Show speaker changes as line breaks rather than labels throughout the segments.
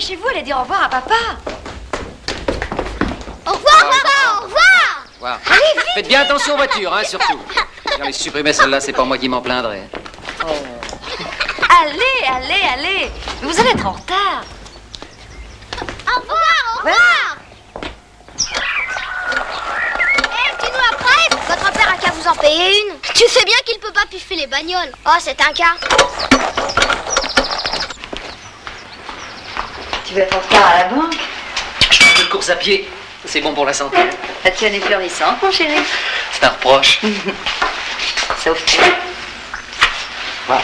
dépêchez-vous, allez dire au revoir à papa.
Au revoir, papa, au revoir.
Wow.
Allez, vite.
Faites bien attention aux voitures, hein, surtout. J'allais supprimer celle-là, c'est pas moi qui m'en plaindrai.
Allez. Vous allez être en retard.
Au revoir, au revoir. Tu nous la prêtes? Votre père a qu'à vous en payer une. Tu sais bien qu'il peut pas piffer les bagnoles. Oh, c'est un cas.
Tu vas être en retard à la banque.
Je fais un peu de course à pied. C'est bon pour la santé.
La tienne est florissante, mon chéri.
C'est un reproche.
Sauf que...
Voilà.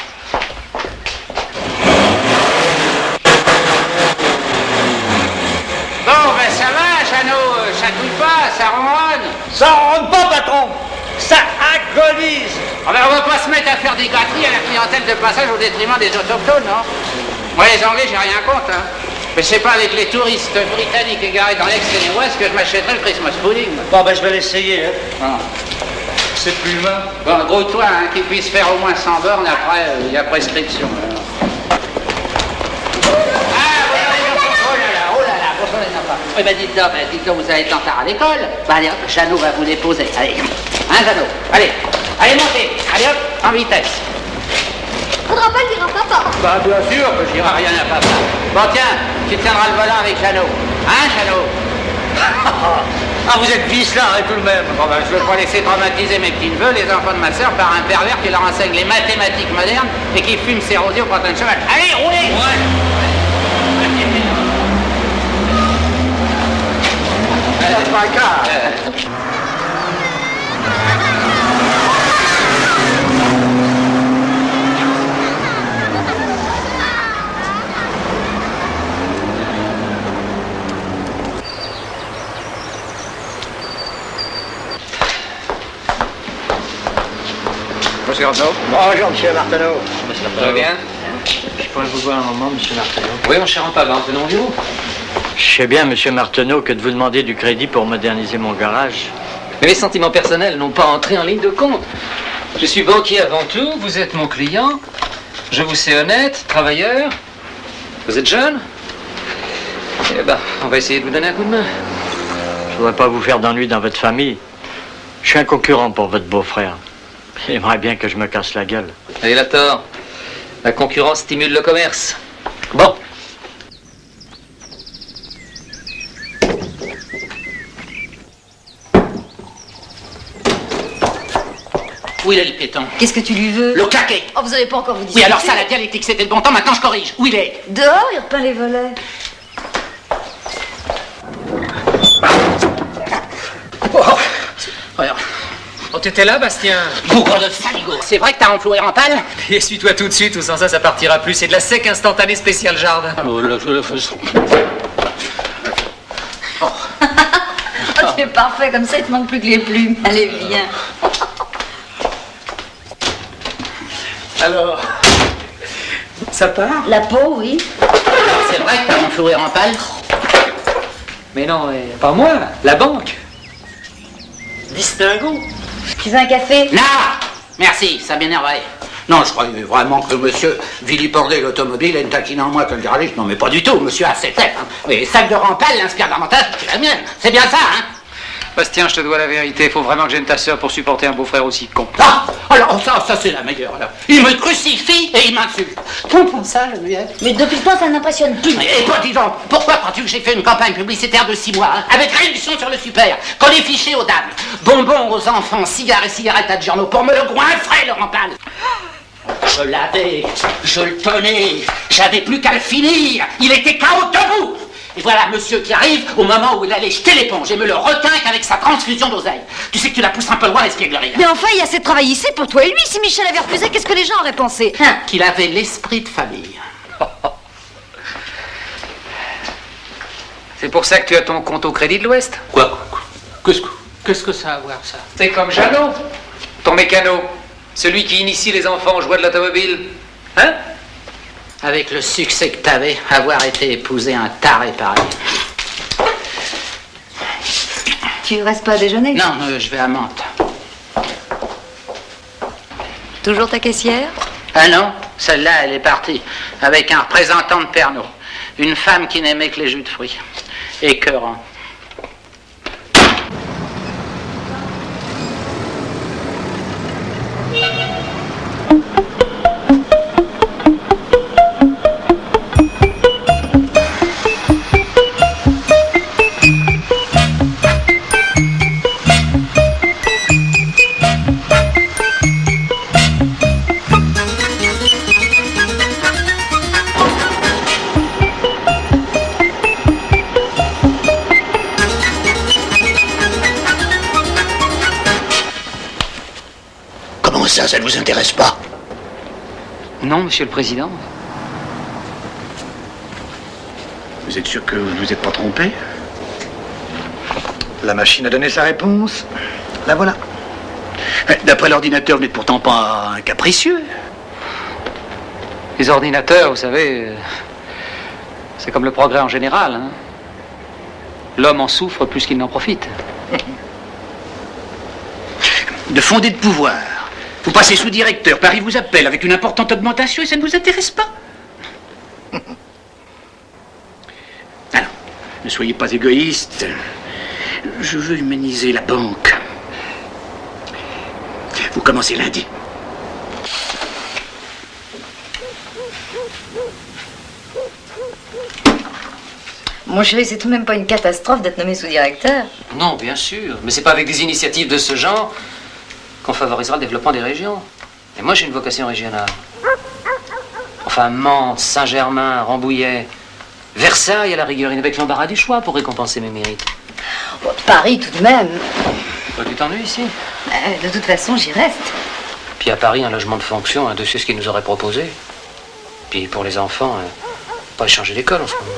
Bon, ben ça va, Jeannot, ça touille pas, ça ronronne.
Ça rentre pas, patron. Ça agonise.
Ah ben, on va pas se mettre à faire des gâteries à la clientèle de passage au détriment des autochtones, non? Moi, les Anglais, j'ai rien contre, hein. Mais c'est pas avec les touristes britanniques égarés dans l'ex-West que je m'achèterai le Christmas pudding.
Bon, ben je vais l'essayer, hein.
Ah.
C'est plus humain.
Bon, gros-toi, hein, qu'il puisse faire au moins 100 bornes, après, il y a prescription.
Oui, ben dites donc, vous allez être en retard à l'école. Bah allez hop, Jeannot va vous déposer. Allez, hein Jeannot?
Allez, montez. Allez hop, en vitesse.
Faudra pas le dire à papa.
Bah, bien sûr que je dirai rien à papa. Bon, tiens, tu tiendras le volant avec Jeannot. Hein, Jeannot?
Ah, vous êtes vicelard, hein, tout de même.
Bon, ben, je veux pas laisser traumatiser mes petits neveux, les enfants de ma sœur, par un pervers qui leur enseigne les mathématiques modernes et qui fume ses rosiers au printemps de cheval. Allez, roulez! Ouais. C'est pas le cas.
Monsieur Arnaud.
Bonjour, monsieur Martineau.
Ça va bien?
Je pourrais vous voir un moment, monsieur Martineau.
Oui, mon cher Ampavin, venons au bureau.
Je sais bien, monsieur Martineau, que de vous demander du crédit pour moderniser mon garage.
Mais mes sentiments personnels n'ont pas entré en ligne de compte. Je suis banquier avant tout, vous êtes mon client. Je vous sais honnête, travailleur. Vous êtes jeune. Eh ben, on va essayer de vous donner un coup de main.
Je voudrais pas vous faire d'ennui dans votre famille. Je suis un concurrent pour votre beau-frère. Il aimerait bien que je me casse la gueule.
Et là, tort. La concurrence stimule le commerce. Bon.
Où il est le piéton?
Qu'est-ce que tu lui veux?
Le claquet.
Oh, vous allez pas encore vous dire.
Oui, alors ça, la dialectique, c'était le bon temps, maintenant je corrige. Où il est?
Dehors, il repeint les volets.
Regarde.
Oh, t'étais là, Bastien?
Bougre de saligo. C'est vrai que t'as enfloué Rampal?
Et essuie-toi tout de suite, ou sans ça, ça partira plus. C'est de la sec instantanée spéciale jardin.
Oh, tu es parfait, comme ça, il te manque plus que les plumes. Allez, viens.
Alors, ça part?
La peau, oui.
C'est vrai que t'as enfloué Rampal?
Mais non, pas moi, la banque. Distingo.
Tu veux un café?
Non! Merci, ça m'énerverait. Non, je croyais vraiment que monsieur vilipendait l'automobile et ne taquinait en moi que le garagiste. Non, mais pas du tout, monsieur a ses têtes. Hein. Oui, les sacs de Rampal l'inspirent davantage que la mienne. C'est bien ça, hein?
Bastien, je te dois la vérité. Faut vraiment que j'aime ta sœur pour supporter un beau-frère aussi con.
Ah! Alors, ça c'est la meilleure, alors. Il me crucifie et il m'insulte. Comprends ça, Geneviève?
Mais depuis le temps, ça n'impressionne plus.
Et toi, dis donc, pourquoi crois-tu que j'ai fait une campagne publicitaire de 6 mois, hein, avec réduction sur le super, collé fiché aux dames, bonbons aux enfants, cigares et cigarettes à Giorno, pour me le goinfrer, le Rampal? Je l'avais, je le tenais, j'avais plus qu'à le finir, il était KO debout. Et voilà monsieur qui arrive au moment où il allait jeter l'éponge et me le requinque avec sa transfusion d'oseille. Tu sais que tu la pousses un peu loin, l'espièglerie.
Mais enfin, il y a assez de travail ici pour toi et lui. Si Michel avait refusé, qu'est-ce que les gens auraient pensé? Hein?
Qu'il avait l'esprit de famille.
C'est pour ça que tu as ton compte au Crédit de l'Ouest?
Quoi? Qu'est-ce que ça a à voir, ça?
C'est comme Jeannot, ton mécano. Celui qui initie les enfants aux joies de l'automobile. Hein?
Avec le succès que t'avais, avoir été épousé un taré pareil.
Tu restes pas à déjeuner?
Non, je vais à Mantes.
Toujours ta caissière?
Ah non, celle-là, elle est partie, avec un représentant de Pernod. Une femme qui n'aimait que les jus de fruits. Écœurant.
Comment ça ne vous intéresse pas?
Non, Monsieur le Président.
Vous êtes sûr que vous ne vous êtes pas trompé? La machine a donné sa réponse. La voilà. D'après l'ordinateur, vous n'êtes pourtant pas un capricieux.
Les ordinateurs, vous savez, c'est comme le progrès en général. Hein. L'homme en souffre plus qu'il n'en profite.
De fonder de pouvoir. Vous passez sous-directeur, Paris vous appelle avec une importante augmentation et ça ne vous intéresse pas? Alors, ne soyez pas égoïste. Je veux humaniser la banque. Vous commencez lundi.
Mon chéri, c'est tout de même pas une catastrophe d'être nommé sous-directeur.
Non, bien sûr. Mais c'est pas avec des initiatives de ce genre qu'on favorisera le développement des régions. Et moi, j'ai une vocation régionale. Enfin, Mantes, Saint-Germain, Rambouillet, Versailles, à la rigueur, avec l'embarras du choix pour récompenser mes mérites.
Oh, Paris, tout de même.
Toi, tu t'ennuies ici?
De toute façon, j'y reste.
Puis à Paris, un logement de fonction, un dessus ce qu'ils nous auraient proposé. Puis pour les enfants, pas échanger d'école en ce moment.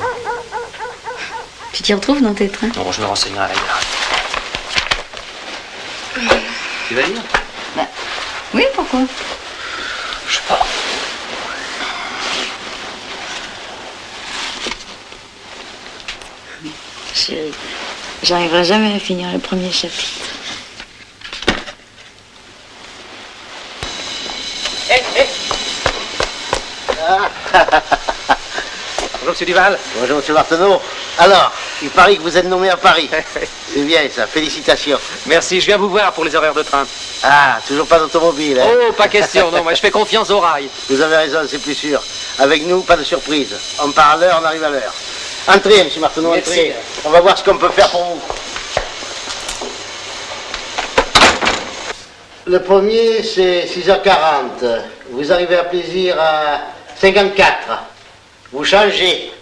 Tu t'y retrouves dans tes trains?
Non, je me renseignerai à la gare. Tu vas lire?
Oui, pourquoi?
Je sais pas.
Chérie, j'arriverai jamais à finir le premier chapitre.
Bonjour, Monsieur Duval.
Bonjour, monsieur Marteneau. Alors, il paraît que vous êtes nommé à Paris. C'est bien ça, félicitations.
Merci, je viens vous voir pour les horaires de train.
Ah, toujours pas d'automobile, hein?
Oh, pas question, non, moi je fais confiance au rail.
Vous avez raison, c'est plus sûr. Avec nous, pas de surprise. On part à l'heure, on arrive à l'heure. Entrez, monsieur Marteneau,
Merci.
entrez. On va voir ce qu'on peut faire pour vous. Le premier, c'est 6h40. Vous arrivez à Plaisir à 54. Vous changez.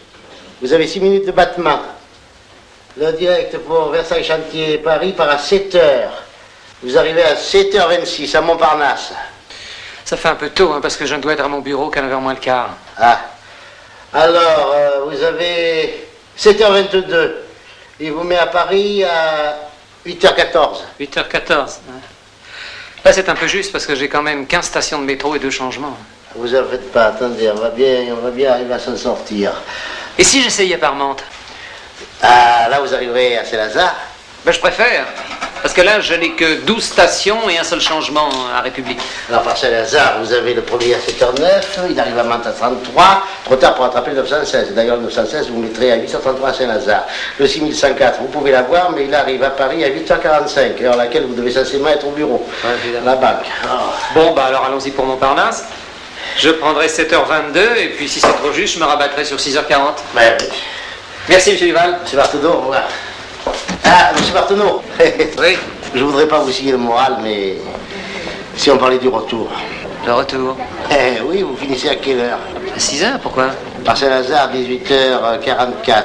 Vous avez 6 minutes de battement. Le direct pour Versailles Chantier Paris part à 7h. Vous arrivez à 7h26 à Montparnasse.
Ça fait un peu tôt, hein, parce que je ne dois être à mon bureau qu'à 9h moins le quart.
Ah. Alors, vous avez 7h22. Il vous met à Paris à 8h14.
8h14. Là, c'est un peu juste, parce que j'ai quand même 15 stations de métro et 2 changements.
Vous en faites pas, attendez, on va bien arriver à s'en sortir.
Et si j'essayais par Mantes?
Ah, là, vous arriverez à Saint-Lazare.
Ben, je préfère. Parce que là, je n'ai que 12 stations et un seul changement à République.
Alors, par Saint-Lazare, vous avez le premier à 7h09, il arrive à Mantes à 33, trop tard pour attraper le 916. D'ailleurs, le 916, vous mettrez à 8h33 à Saint-Lazare. Le 6104, vous pouvez l'avoir, mais il arrive à Paris à 8h45, heure à laquelle vous devez censément être au bureau, à la banque. Oh.
Bon, bah alors allons-y pour Montparnasse. Je prendrai 7h22, et puis si c'est trop juste, je me rabattrai sur 6h40.
Ben,
Merci, Monsieur Duval.
monsieur Marteneau, au revoir. Ah, monsieur Marteneau.
Oui,
Je voudrais pas vous signer le moral, mais si on parlait du retour.
le retour.
Eh oui, vous finissez à quelle heure?
À 6h, pourquoi?
Par Saint-Lazare, 18h44.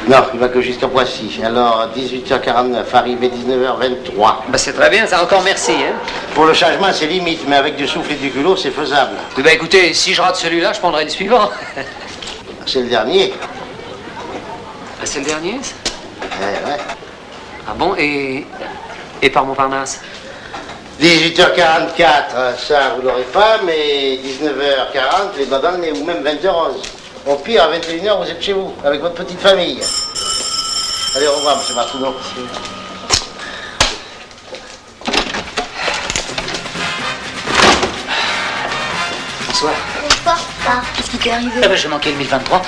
Non, il va que jusqu'à Poissy. Alors, 18h49, arrivé 19h23.
Bah c'est très bien, ça, encore merci, hein.
Pour le changement, c'est limite, mais avec du souffle et du culot, c'est faisable.
Eh ben écoutez, si je rate celui-là, je prendrai le suivant.
C'est le dernier.
Ah, c'est le dernier, ça?
Ouais.
Ah bon, et par Montparnasse?
18h44, ça, vous l'aurez pas, mais 19h40, les doigts dans le nez, ou même 20h11. Au pire, à 21h, vous êtes chez vous, avec votre petite famille. Allez, au revoir, monsieur Marteneau.
Bonsoir.
Quoi ça?
Qu'est-ce qui t'est arrivé?
Ah ben, j'ai manqué le 1023.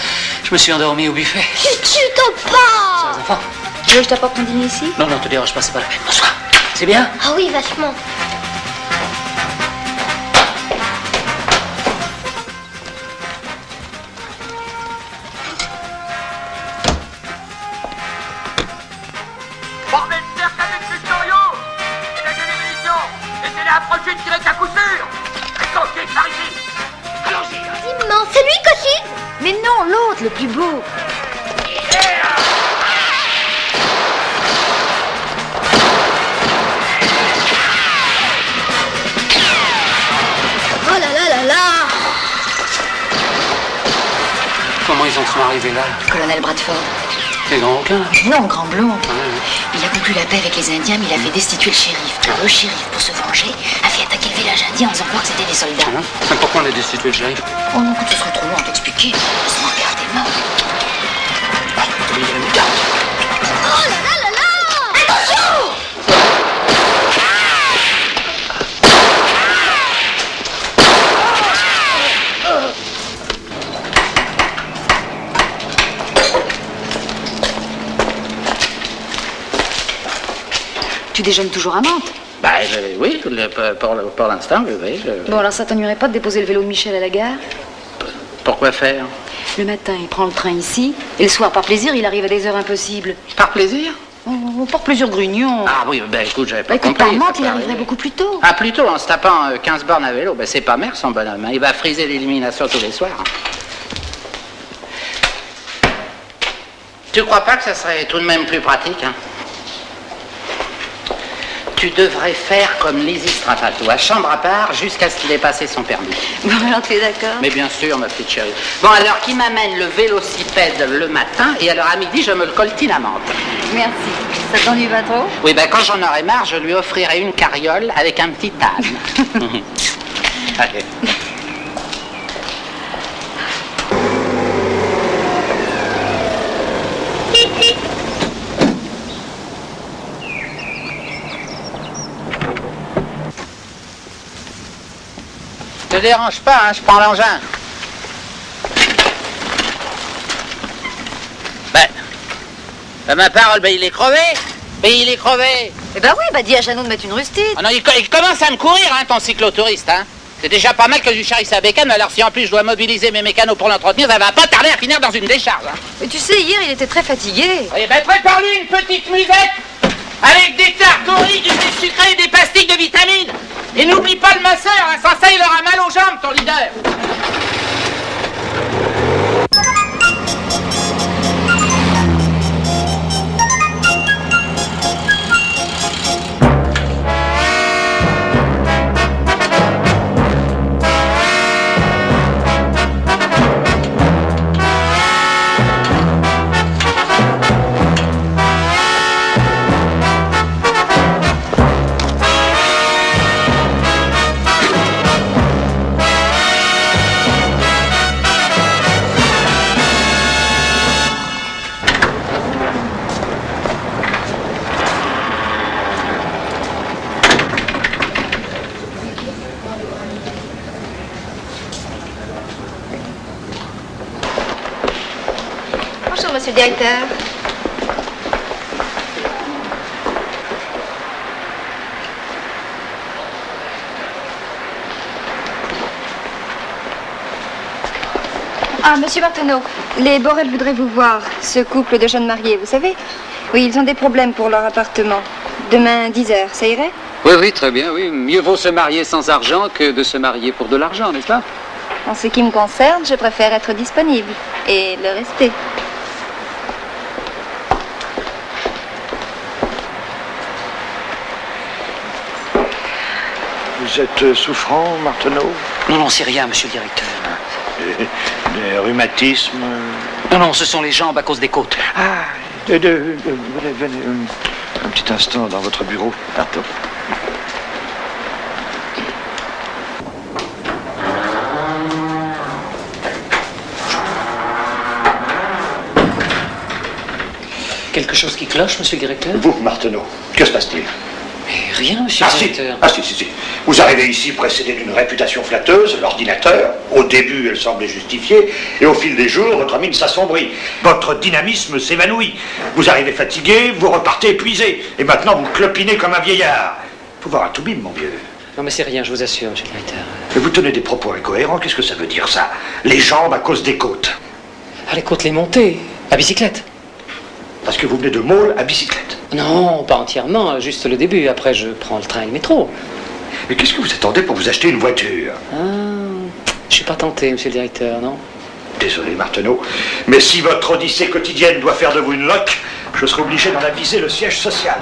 Je me suis endormi au buffet.
Tu t'en
Sur
pas.
les enfants.
Tu veux que je t'apporte ton dîner ici?
Non, te dérange pas, c'est pas la peine. Bonsoir. C'est bien?
Ah oui, vachement. Immense, c'est lui, Cochise.
Mais non, l'autre, le plus beau.
Oh là là là là.
Comment ils en sont arrivés là?
Colonel Bradford.
C'est grand aucun.
Non, grand blond. Il a conclu la paix avec les Indiens, mais il a fait destituer le shérif. Le shérif, pour se venger, a fait attaquer le village indien en faisant croire que c'était des soldats.
Mais pourquoi on a destitué le shérif?
Oh non, écoute, ce serait trop long à t'expliquer. Laisse-moi regarder, moi.
Oh là là là là. Attention.
Tu déjeunes toujours à Mantes?
Bah, oui, pour l'instant, oui.
Bon, alors ça t'ennuierait pas de déposer le vélo de Michel à la gare?
Pourquoi faire?
Le matin, il prend le train ici, et le soir, par plaisir, il arrive à des heures impossibles.
Par plaisir?
Oh, par plaisir grugnon.
Ah oui, ben écoute, j'avais pas
Bah, écoute,
compris.
par Mantes,
c'est
il
pas
arriverait
vrai.
beaucoup plus tôt.
Ah, plutôt, en se tapant 15 bornes à vélo, ben c'est pas mer son bonhomme, hein. Il va friser l'élimination tous les soirs. Tu crois pas que ça serait tout de même plus pratique, hein? Tu devrais faire comme Lizzie Strapato, à chambre à part jusqu'à ce qu'il ait passé son permis.
Bon, alors tu es d'accord?
Mais bien sûr, ma petite chérie. Bon, alors, qui m'amène le vélocipède le matin, et alors à midi, je me le coltine à Mantes.
Merci. Ça t'ennuie pas trop?
Oui, ben quand j'en aurai marre, je lui offrirai une carriole avec un petit âne. Allez. Te dérange pas, hein, je prends l'engin. Ma parole, il est crevé. Mais il est crevé.
Eh ben oui, dis à Jeannot de mettre une rustine.
Ah non, il commence à me courir, hein, ton cyclotouriste, hein. C'est déjà pas mal que je charrie sa bécane, alors si en plus je dois mobiliser mes mécanos pour l'entretenir, ça va pas tarder à finir dans une décharge, hein.
Mais tu sais, hier, il était très fatigué.
Eh ben, prépare-lui une petite musette avec des tartes au riz, du lait sucré et des pastilles de vitamines. Et n'oublie pas le masseur, hein, sans ça, il aura mal aux jambes, ton leader.
Bonjour, monsieur le directeur.
Ah, monsieur Martineau, les Borel voudraient vous voir, ce couple de jeunes mariés, vous savez? Oui, ils ont des problèmes pour leur appartement. Demain, 10h, ça irait?
Oui, très bien, oui. Mieux vaut se marier sans argent que de se marier pour de l'argent, n'est-ce pas?
En ce qui me concerne, je préfère être disponible et le rester.
Vous êtes souffrant, Martineau?
Non, c'est rien, monsieur le directeur.
Des rhumatismes?
Non, ce sont les jambes à cause des côtes.
Ah, venez, un petit instant dans votre bureau. Pardon.
Quelque chose qui cloche, monsieur le directeur?
Vous, Martineau, que se passe-t-il?
Mais rien, monsieur le directeur.
Si. Vous arrivez ici précédé d'une réputation flatteuse, l'ordinateur. Au début, elle semblait justifiée, et au fil des jours, votre mine s'assombrit. Votre dynamisme s'évanouit. Vous arrivez fatigué, vous repartez épuisé, et maintenant vous clopinez comme un vieillard. Faut voir un toubib, mon vieux.
Non mais c'est rien, je vous assure, monsieur le directeur.
Mais vous tenez des propos incohérents, qu'est-ce que ça veut dire, ça? Les jambes à cause des côtes.
Ah, les côtes, les montées, à bicyclette.
Parce que vous venez de Môle à bicyclette.
Non, pas entièrement, juste le début. Après, je prends le train et le métro.
Mais qu'est-ce que vous attendez pour vous acheter une voiture?
Je suis pas tenté, monsieur le directeur, non?
Désolé, Marteneau, mais si votre odyssée quotidienne doit faire de vous une loque, je serai obligé d'en aviser le siège social.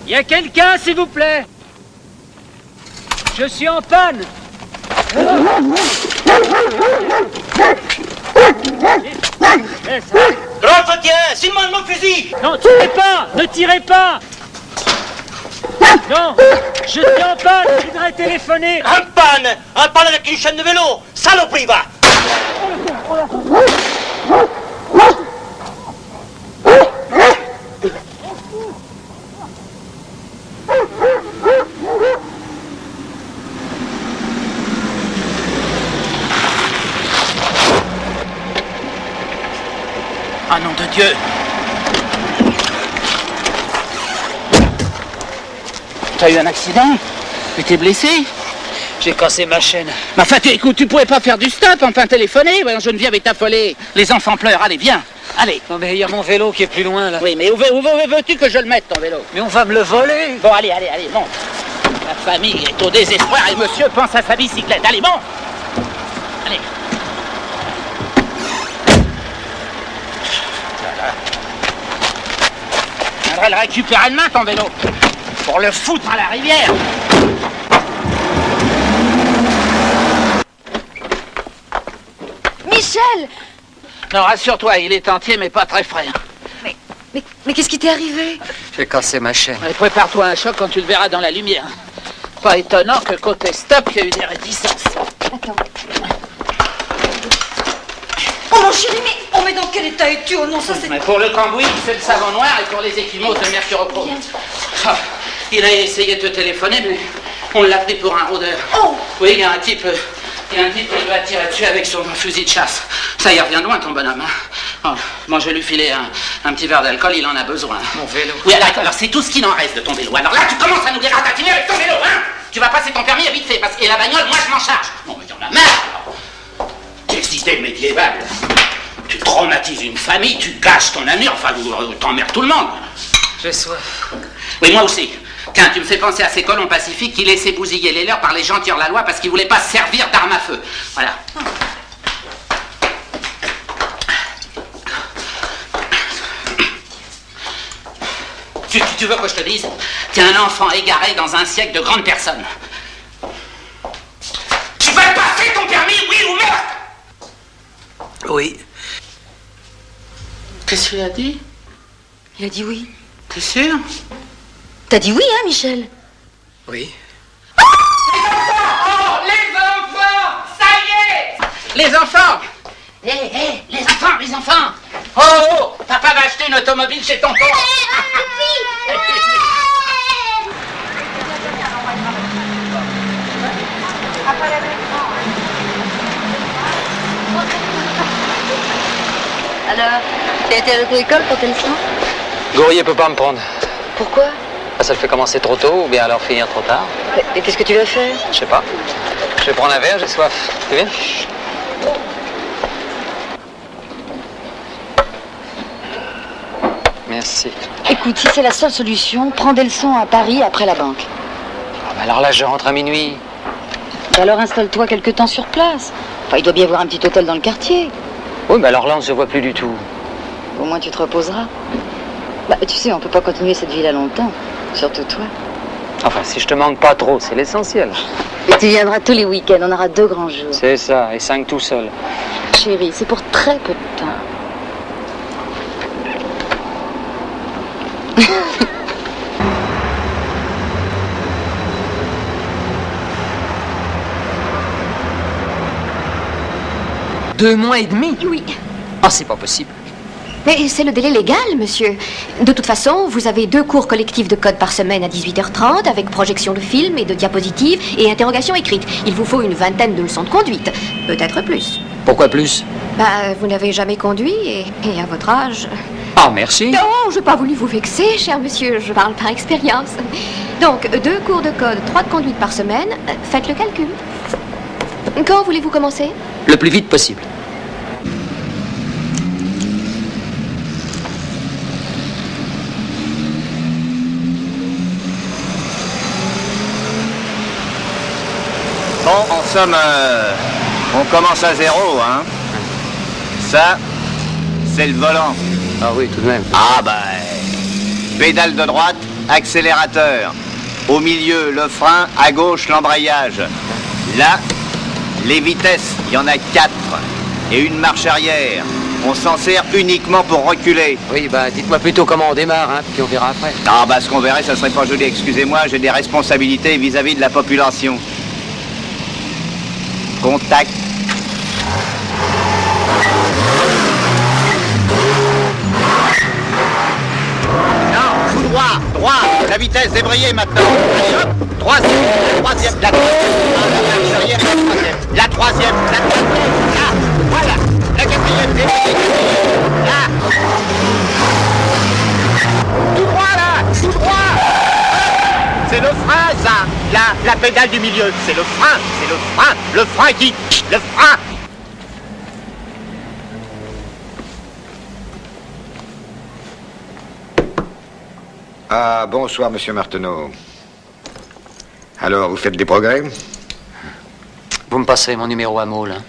Y a quelqu'un, s'il vous plaît? Je suis en panne.
L'entretien, c'est moi mon fusil.
Non, tirez pas. Ne tirez pas. Non, je suis en panne. Je voudrais téléphoner.
En panne avec une chaîne de vélo. Saloperie, va.
Ah, nom de Dieu! T'as eu un accident? Tu t'es blessé?
J'ai cassé ma chaîne.
Mais enfin, écoute, tu pouvais pas faire du stop, enfin téléphoner? Voyons, Geneviève est affolée. Les enfants pleurent, allez, viens. Allez.
Non mais il y a mon vélo qui est plus loin, là.
Oui, mais où veux-tu que je le mette, ton vélo?
Mais on va me le voler.
Bon, allez, monte. La famille est au désespoir et monsieur pense à sa bicyclette. Allez, monte. Allez. Je viendrai le récupérer demain, ton vélo, pour le foutre à la rivière.
Michel!
Non, rassure-toi, il est entier, mais pas très frais.
Mais qu'est-ce qui t'est arrivé?
J'ai cassé ma chaîne.
Allez, prépare-toi à un choc quand tu le verras dans la lumière. Pas étonnant que côté stop, il y a eu des réticences.
Attends. Oh mon chéri, mais dans quel état es-tu? Oh non, ça c'est...
Mais pour le cambouis, c'est le savon noir et pour les équimaux, de mercurochrome. Ah, il a essayé de te téléphoner, mais on l'a pris pour un rôdeur.
Oh!
Oui, il y a un type qui lui a tiré dessus avec son fusil de chasse. Ça y revient loin, ton bonhomme. Hein. Oh, moi, je vais lui filer un petit verre d'alcool, il en a besoin.
Mon vélo.
Oui, alors c'est tout ce qu'il en reste de ton vélo. Alors là, tu commences à nous dératatiner avec ton vélo, hein? Tu vas passer ton permis vite fait, et la bagnole, moi, je m'en charge. Non, mais t'en as marre. Quelle système médiéval. Tu traumatises une famille, tu gâches ton avenir, enfin, t'emmerdes tout le monde.
J'ai soif.
Oui, moi aussi. Tiens, tu me fais penser à ces colons pacifiques qui laissaient bousiller les leurs par les gens qui hors la loi parce qu'ils voulaient pas se servir d'armes à feu. Voilà. Tu veux que je te dise? T'es un enfant égaré dans un siècle de grandes personnes. Tu vas passer ton permis, oui ou non?
Oui.
Qu'est-ce qu'il a dit?
Il a dit oui.
T'es sûr?
T'as dit oui, hein, Michel?
Oui.
Les enfants! Ça y est! Les enfants! Les enfants! Oh! Papa va acheter une automobile chez tonton!
Alors, t'as été à l'auto-école pour tes leçons?
Gourrier peut pas me prendre.
Pourquoi?
Ça le fait commencer trop tôt ou bien alors finir trop tard.
Et qu'est-ce que tu vas faire?
Je sais pas. Je vais prendre un verre, j'ai soif. Tu viens? Merci.
Écoute, si c'est la seule solution, prends des leçons à Paris après la banque.
Ah, bah alors là, je rentre à minuit.
Alors installe-toi quelque temps sur place. Enfin, il doit bien y avoir un petit hôtel dans le quartier.
Oui, mais alors là, on se voit plus du tout.
Au moins, tu te reposeras. Bah, tu sais, on peut pas continuer cette vie-là longtemps. Surtout toi.
Enfin, si je te manque pas trop, c'est l'essentiel.
Et tu viendras tous les week-ends, on aura 2 grands jours.
C'est ça, et 5 tout seul.
Chérie, c'est pour très peu de temps.
Deux mois et demi?
Oui.
Ah, c'est pas possible.
Mais c'est le délai légal, monsieur. De toute façon, vous avez 2 cours collectifs de code par semaine à 18h30, avec projection de films et de diapositives et interrogation écrite. Il vous faut une 20aine de leçons de conduite. Peut-être plus.
Pourquoi plus?
Bah, vous n'avez jamais conduit et à votre âge...
Ah, merci.
Non, je n'ai pas voulu vous vexer, cher monsieur. Je parle par expérience. Donc, 2 cours de code, 3 de conduite par semaine. Faites le calcul. Quand voulez-vous commencer?
Le plus vite possible.
Bon, en somme, on commence à 0, hein. Ça, c'est le volant.
Ah oui, tout de même.
Ah bah... Pédale de droite, accélérateur. Au milieu, le frein, à gauche, l'embrayage. Là, les vitesses, il y en a 4. Et une marche arrière. On s'en sert uniquement pour reculer.
Oui, bah dites-moi plutôt comment on démarre, hein, puis on verra après.
Ah bah ce qu'on verrait, ça serait pas joli. Excusez-moi, j'ai des responsabilités vis-à-vis de la population. Contact. Non, tout droit, droit. La vitesse débrayée maintenant. Allez hop, troisième, la troisième, la troisième, la troisième, là, voilà, la quatrième, débrayée, là. Tout droit là, tout droit. C'est le frein, ça. La pédale du milieu. C'est le frein. C'est le frein. Le frein qui... Le frein.
Ah, bonsoir, monsieur Marteneau. Alors, vous faites des progrès?
Vous me passerez mon numéro à Maule, hein.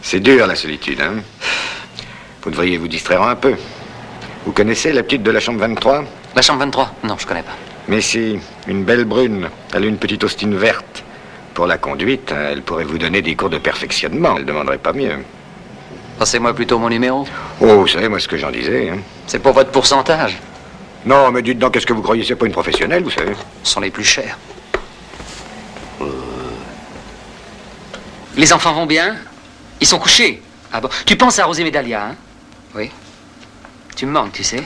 C'est dur, la solitude, hein? Vous devriez vous distraire un peu. Vous connaissez la petite de la chambre 23?
La chambre 23? Non, je connais pas.
Mais si, une belle brune. Elle a une petite Austin verte. Pour la conduite, elle pourrait vous donner des cours de perfectionnement. Elle ne demanderait pas mieux.
Passez-moi plutôt mon numéro.
Oh, vous savez, moi, ce que j'en disais, hein.
C'est pour votre pourcentage.
Non, mais dites donc, qu'est-ce que vous croyez? C'est pas une professionnelle, vous savez.
Ce sont les plus chers. Les enfants vont bien? Ils sont couchés? Ah bon? Tu penses à Rosé Médalia, hein? Oui. Tu me manques, tu sais.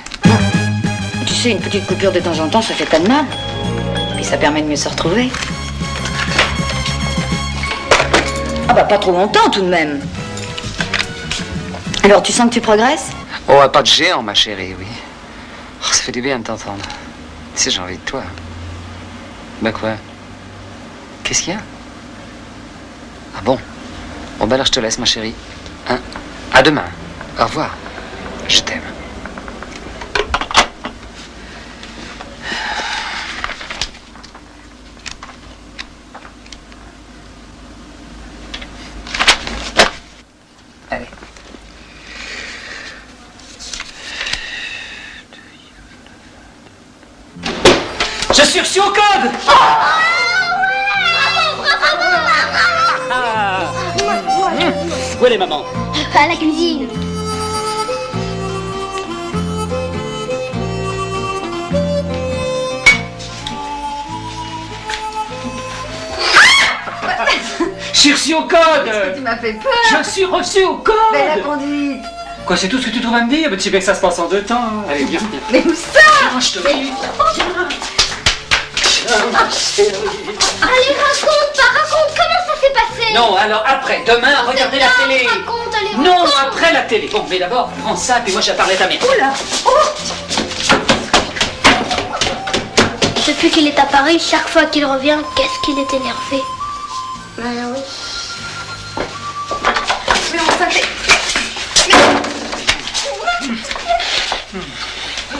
Tu sais, une petite coupure de temps en temps, ça fait pas de mal. Puis ça permet de mieux se retrouver. Ah bah pas trop longtemps tout de même. Alors tu sens que tu progresses?
Oh, pas de géant, ma chérie, oui. Oh, ça fait du bien de t'entendre. Tu sais, j'ai envie de toi. Ben quoi? Qu'est-ce qu'il y a? Ah bon? Bon, ben alors je te laisse, ma chérie. Hein? À demain. Au revoir. Je t'aime. Allez. Je suis reçu au code!
Où est les mamans?
À la cuisine.
Je suis reçu au code!
Tu m'as fait peur!
Je suis reçu au code!
Belle conduite!
Quoi, c'est tout ce que tu trouves à me dire? Ben, tu sais bien que ça se passe en 2 temps. Hein. Allez, viens.
Mais où ça?
Tiens, je te prie.
Allez, raconte, comment ça s'est passé?
Non, alors après, demain, regardez la télé.
Raconte, allez,
Non,
raconte.
après la télé. Bon, mais d'abord, prends ça, puis moi je vais parler à ta mère.
Oh là!
Depuis qu'il est à Paris, chaque fois qu'il revient, qu'est-ce qu'il est énervé. Ah oui.
Mais on s'en fait...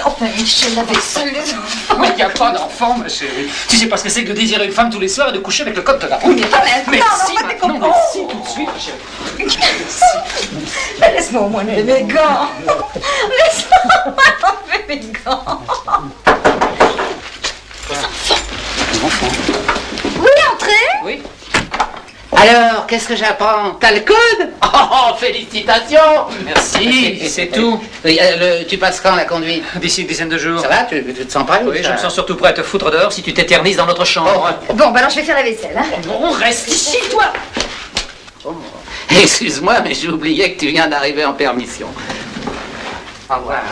Enfin, Michel, la vaisselle, les enfants.
Mais il n'y a pas d'enfant, ma chérie. Tu sais pas ce que c'est que de désirer une femme tous les soirs et de coucher avec le code de la route.
Mais
Merci,
non,
maintenant, merci tout de suite, ma chérie.
Mais laisse-moi au moins enlever mes gants. Laisse-moi enlever mes gants.
Les enfants.
Oui, entrez.
Oui.
Alors, qu'est-ce que j'apprends? T'as le code? Oh, félicitations!
Merci, c'est tout.
Oui, tu passes quand la conduite?
D'ici une dizaine de jours.
Ça va? Tu te sens prêt?
Oui, je me sens surtout prêt à te foutre dehors si tu t'éternises dans notre chambre.
Bon, bah alors je vais faire la vaisselle. Hein.
Non, reste ici, toi.
Excuse-moi, mais j'ai oublié que tu viens d'arriver en permission. Au revoir.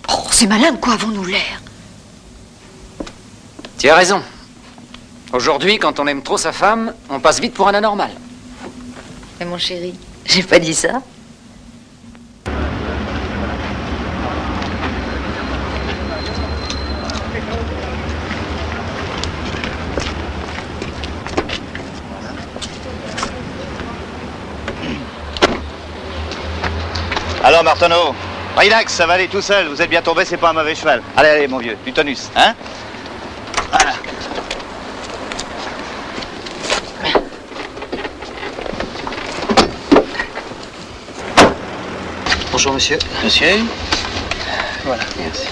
Oh, c'est malin de quoi avons-nous l'air?
Tu as raison. Aujourd'hui, quand on aime trop sa femme, on passe vite pour un anormal.
Mais mon chéri, j'ai pas dit ça.
Alors, Martineau, relax, ça va aller tout seul. Vous êtes bien tombé, c'est pas un mauvais cheval. Allez, allez, mon vieux, du tonus, hein? Voilà.
Bonjour, monsieur.
Monsieur?
Voilà, merci.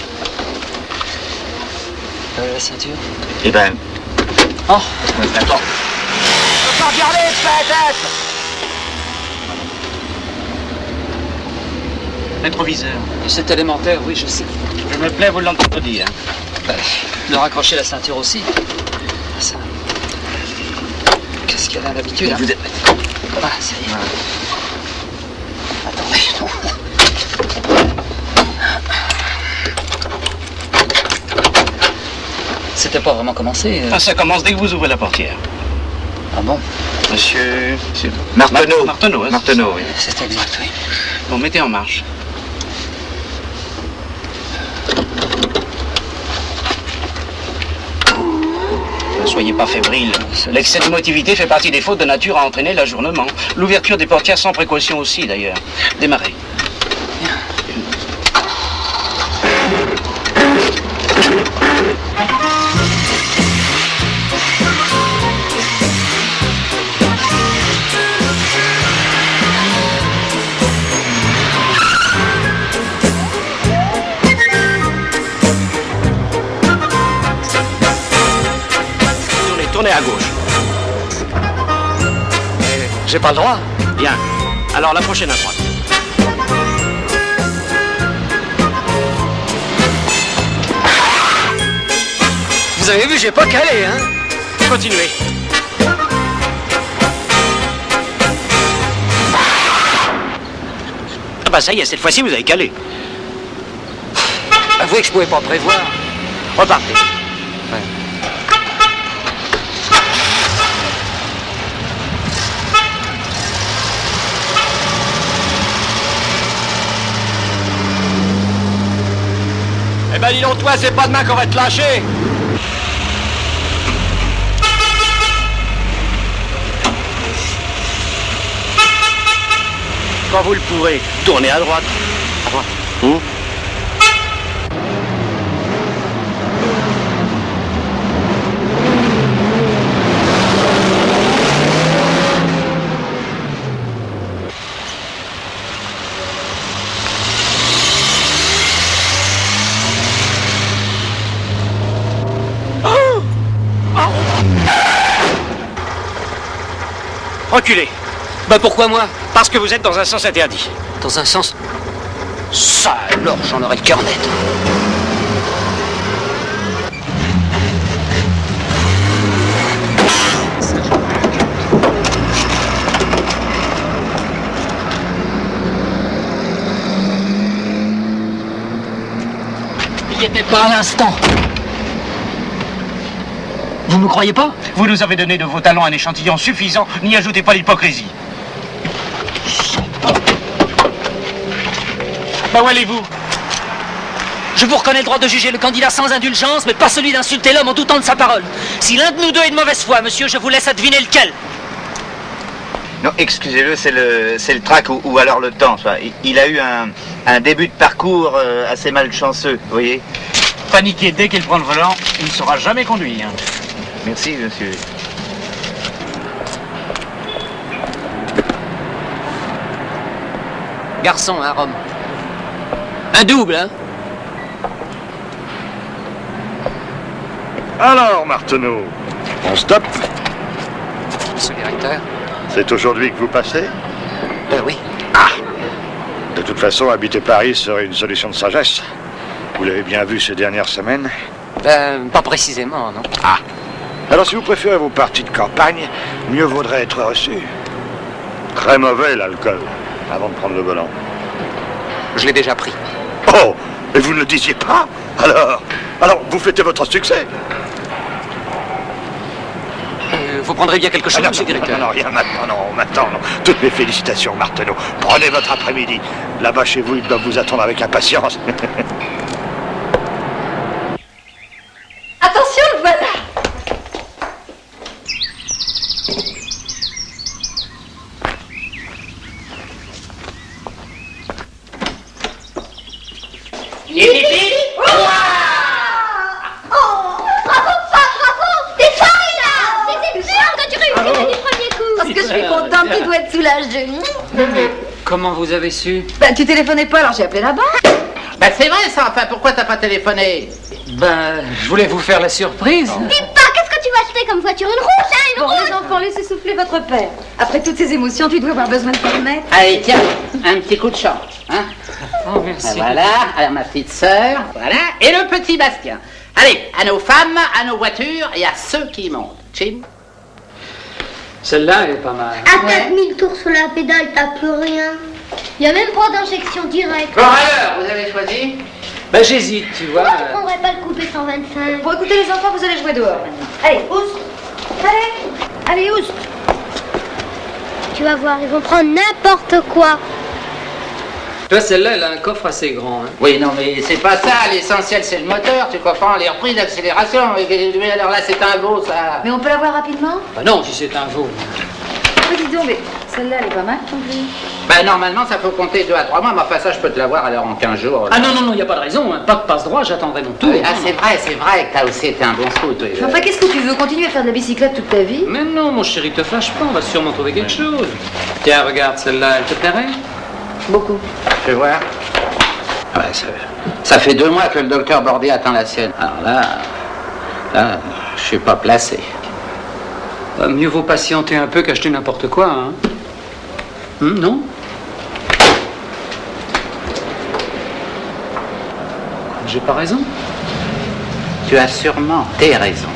La ceinture.
Eh ben...
Oh,
d'accord.
Pas regarder, peut-être.
Rétroviseur.
c'est élémentaire, oui, je sais.
Je me plais, vous l'entendez dire.
De raccrocher la ceinture aussi. Ça. Qu'est-ce qu'elle a d'habitude?
Vous êtes...
Ah, ça y est. Attendez, non. C'était pas vraiment commencé.
Ah, ça commence dès que vous ouvrez la portière.
Ah bon?
Monsieur Martineau. Martineau, hein, Martineau, oui.
C'est exact, oui.
Bon, mettez en marche. Ne soyez pas fébrile. L'excès de motivité fait partie des fautes de nature à entraîner l'ajournement. L'ouverture des portières sans précaution aussi, d'ailleurs. Démarrez. Tournez à gauche.
J'ai pas le droit.
Bien. Alors la prochaine à droite.
Vous avez vu, j'ai pas calé, hein?
Continuez. Ah bah ça y est, cette fois-ci vous avez calé.
Avouez que je pouvais pas prévoir.
Repartez. Eh ben dis donc toi, c'est pas demain qu'on va te lâcher. Quand vous le pourrez, tournez à droite. À droite. Reculez.
Bah pourquoi moi?
Parce que vous êtes dans un sens interdit.
Dans un sens... Ça alors, j'en aurais le cœur net. Il n'y était pas à l'instant. Vous me croyez pas?
Vous nous avez donné de vos talents un échantillon suffisant, n'y ajoutez pas l'hypocrisie. Bah où allez-vous?
Je vous reconnais le droit de juger le candidat sans indulgence, mais pas celui d'insulter l'homme en doutant de sa parole. Si l'un de nous deux est de mauvaise foi, monsieur, je vous laisse deviner lequel.
Non, excusez-le, c'est le trac ou alors le temps. Il a eu un un début de parcours assez malchanceux, vous voyez.
Paniquer dès qu'il prend le volant, il ne saura jamais conduire.
Merci, monsieur.
Garçon, hein, Rome. Un double, hein?
Alors, Marteneau, on stoppe?
Monsieur le directeur?
C'est aujourd'hui que vous passez?
Oui.
Ah! De toute façon, habiter Paris serait une solution de sagesse. Vous l'avez bien vu ces dernières semaines?
Pas précisément, non.
Ah! Alors, si vous préférez vos parties de campagne, mieux vaudrait être reçu. Très mauvais, l'alcool, avant de prendre le volant.
Je l'ai déjà pris.
Oh! Et vous ne le disiez pas? Alors, vous fêtez votre succès?
Vous prendrez bien quelque chose, monsieur le directeur?
Non, rien maintenant, non. Toutes mes félicitations, Marteneau. Prenez votre après-midi. Là-bas, chez vous, ils doivent vous attendre avec impatience.
Attention, le voilà. Tu dois être soulagé.
Comment vous avez su?
Bah, tu téléphonais pas, alors j'ai appelé la banque.
Bah, c'est vrai ça, enfin, pourquoi t'as pas téléphoné?
Je voulais vous faire la surprise.
Dis pas, qu'est-ce que tu vas acheter comme voiture? Une rouge, hein, une
Bon,
rouge.
les enfants, laissez souffler votre père. Après toutes ces émotions, tu dois avoir besoin de te remettre.
Allez, tiens, un petit coup de chant, hein?
Oh, merci.
Voilà, alors ma petite sœur, voilà, et le petit Bastien. Allez, à nos femmes, à nos voitures et à ceux qui montent. Jim?
Celle-là, elle est pas mal.
À 4000 tours sur la pédale, t'as plus rien. Y a même pas d'injection directe.
Bon alors, vous avez choisi?
J'hésite, tu vois.
Pourquoi tu prendrais pas le coupé 125?
Bon, écoutez les enfants, vous allez jouer dehors maintenant. Allez, oust. Allez, oust.
Tu vas voir, ils vont prendre n'importe quoi.
Toi, celle-là, elle a un coffre assez grand. Hein.
Oui, non, mais c'est pas ça, l'essentiel c'est le moteur, tu comprends, les reprises d'accélération. Mais alors là, c'est un veau, ça.
Mais on peut la voir rapidement?
Non, si c'est un veau.
Oui, dis donc, mais celle-là, elle est pas mal, ton plus.
Normalement, ça faut compter 2 à 3 mois, mais enfin, ça, je peux te l'avoir alors en 15 jours.
Ah non, y a pas de raison, hein. Pas de passe-droit, j'attendrai mon tour.
Ah, c'est vrai que t'as aussi été un bon scout. Oui,
Enfin, qu'est-ce que tu veux? Continuer à faire de la bicyclette toute ta vie?
Mais non, mon chéri, te fâche pas, on va sûrement trouver quelque chose. Tiens, regarde, celle-là, elle te plairait?
Beaucoup.
Je vais voir. Ouais, ça fait 2 mois que le docteur Bordet attend la sienne. Alors là, je suis pas placé.
Mieux vaut patienter un peu qu'acheter n'importe quoi, hein. Non? J'ai pas raison?
Tu as sûrement tes raisons.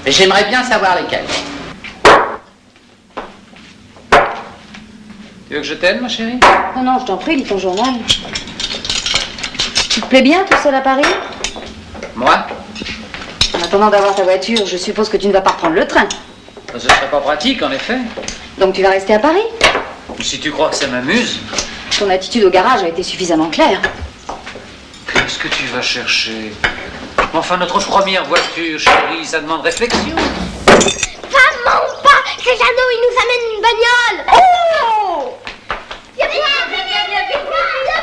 Mais j'aimerais bien savoir lesquelles.
Tu veux que je t'aide, ma chérie?
Non, je t'en prie, lis ton journal. Tu te plais bien tout seul à Paris?
Moi?
En attendant d'avoir ta voiture, je suppose que tu ne vas pas reprendre le train.
Ce serait pas pratique, en effet.
Donc tu vas rester à Paris?
Si tu crois que ça m'amuse.
Ton attitude au garage a été suffisamment claire.
Qu'est-ce que tu vas chercher? Enfin, notre première voiture, chérie, ça demande réflexion.
Maman, pas. C'est Jeannot, il nous amène une bagnole. Oh! Viens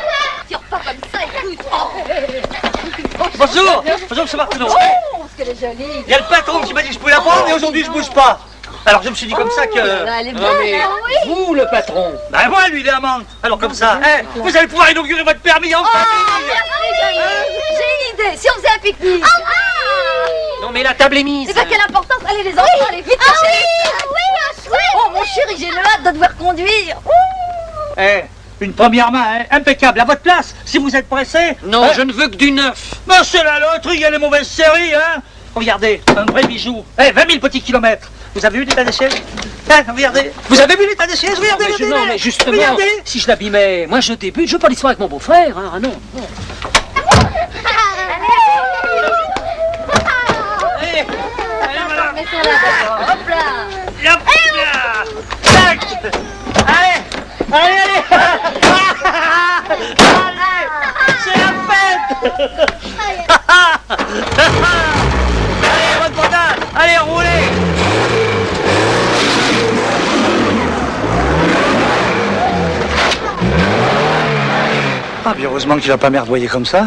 voir.
Tire pas comme ça, écoute.
Bonjour, monsieur Marteneau.
Oh, qu'elle est jolie.
Il y a le patron qui m'a dit que je pouvais la prendre et aujourd'hui je bouge pas. Alors je me suis dit comme ça que...
Elle est belle, oui.
Vous, le patron.
Ben moi, lui, il est amante. Alors comme ça, vous allez pouvoir inaugurer votre permis en famille.
J'ai une idée, si on faisait un pique-nique.
Non, mais la table est mise.
C'est pas quelle importance. Allez, les enfants, allez, vite,
Oui,
Oh, mon chéri, j'ai le hâte de devoir conduire.
Une première main, impeccable, à votre place, si vous êtes pressé.
Non, je ne veux que du neuf.
Ben c'est la loterie, il y a les mauvaises séries, hein. Regardez, un vrai bijou. 20 000 petits kilomètres. Vous avez vu l'état des sièges? Regardez. Vous avez vu l'état des sièges? Regardez,
mais
regardez.
non, mais justement,
regardez.
si je l'abîmais, moi je débute, je veux pas l'histoire avec mon beau-frère, hein. Ah non.
Allez, voilà.
Mettons-la d'abord. Hop là.
Hop là. Tac. Allez, allez. Allez, c'est la fête. Allez, votre bordel. Allez, roulez.
Puis heureusement qu'il va pas merdoyer comme ça.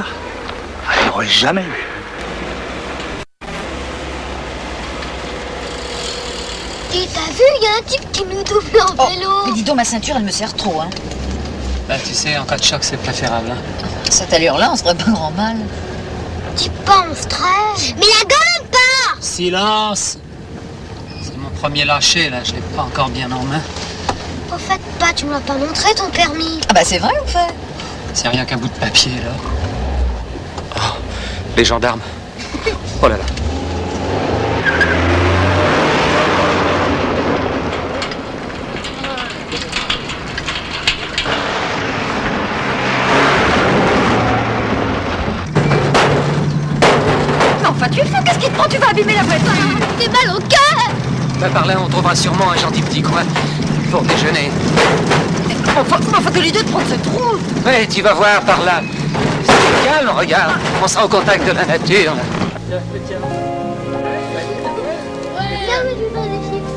Il n'aurait jamais eu.
Et t'as vu, il y a un type qui nous double en vélo.
Mais dis donc, ma ceinture, elle me sert trop, hein.
Bah, tu sais, en cas de choc, c'est préférable. Hein.
Cette allure-là, on se ferait pas grand mal.
Dis pas, on stresse. Mais la gomme pas.
Silence! C'est mon premier lâcher, là. Je l'ai pas encore bien en main.
Au fait, pas, tu me l'as pas montré ton permis.
Ah bah c'est vrai, ou fait?
C'est rien qu'un bout de papier, là. Oh, les gendarmes. Oh là là.
Mais enfin, tu es fou, qu'est-ce qui te prend? Tu vas abîmer la voiture.
T'es mal au cœur.
Bah, par là, on trouvera sûrement un gentil petit coin pour déjeuner.
Enfin, que les deux te prennent cette route.
Ouais, tu vas voir par là. C'est calme, regarde. On sera au contact de la nature.
Viens, mais je vais des chiffres.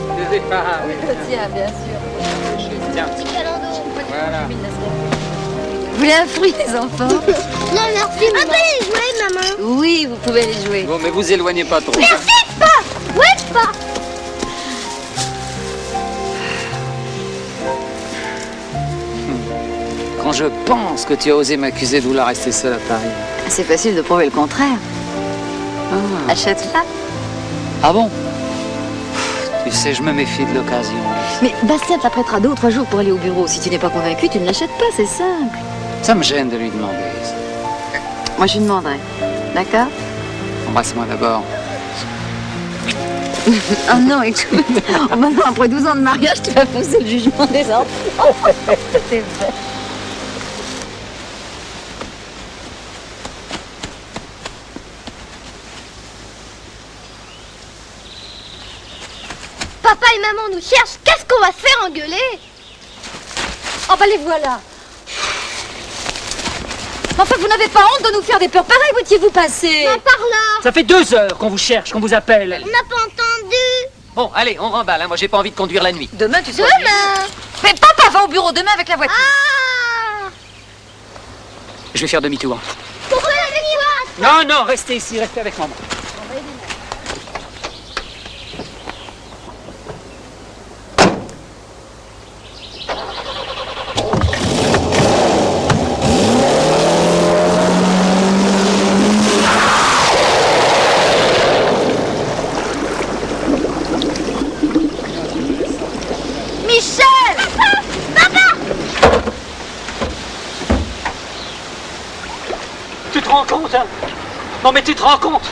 Tiens, bien sûr.
Tiens.
Petit calando.
Voilà.
Vous voulez un fruit, les enfants?
Non, merci. On peut les jouer, maman.
Oui, vous pouvez les jouer.
Bon, mais vous éloignez pas trop.
Merci, pas. Ouais, pas.
Quand je pense que tu as osé m'accuser de vouloir rester seul à Paris.
C'est facile de prouver le contraire.
Ah,
Achète-la.
ah bon? Tu sais, je me méfie de l'occasion.
Mais Bastien t'apprêtera 2 ou 3 jours pour aller au bureau. Si tu n'es pas convaincu, tu ne l'achètes pas, c'est simple.
Ça me gêne de lui demander.
Moi, je lui demanderai. D'accord?
Embrasse-moi d'abord.
Oh non, écoute. Oh, maintenant, après 12 ans de mariage, tu vas pousser le jugement des enfants. C'est vrai.
Papa et maman nous cherchent. Qu'est-ce qu'on va se faire engueuler?
Oh, bah les voilà. Enfin, vous n'avez pas honte de nous faire des peurs pareilles, vous étiez-vous passé?
Bah, par là.
Ça fait 2 heures qu'on vous cherche, qu'on vous appelle.
On n'a pas entendu.
Bon, allez, on remballe. Hein. Moi, j'ai pas envie de conduire la nuit.
Demain, tu seras...
Demain.
Mais papa va au bureau demain avec la voiture.
Ah.
Je vais faire demi-tour.
Pourquoi avec toi?
Non, restez ici, restez avec maman. Tu te rends compte, hein? Non mais tu te rends compte?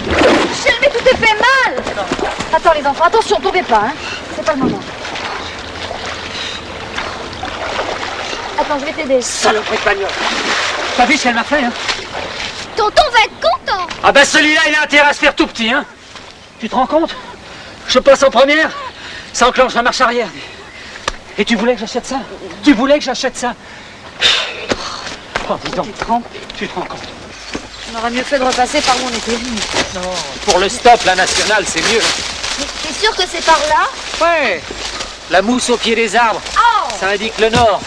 Michel, mais tout est fait mal. Attends les enfants, attention, tombez pas, hein. C'est pas le moment. Attends, je vais t'aider.
Saloperie de bagnole. T'as vu ce qu'elle m'a fait, hein?
Tonton va être content.
Ah ben celui-là, il a intérêt à se faire tout petit, hein? Tu te rends compte? Je passe en première, ça enclenche la marche arrière. Et tu voulais que j'achète ça? Tu voulais que j'achète ça? Oh, dis donc. Tu te rends compte?
On aurait mieux fait de repasser par où on était venu.
Non.
Pour le stop, la nationale, c'est mieux.
T'es sûr que c'est par là?
Ouais. La mousse au pied des arbres, ça indique le nord.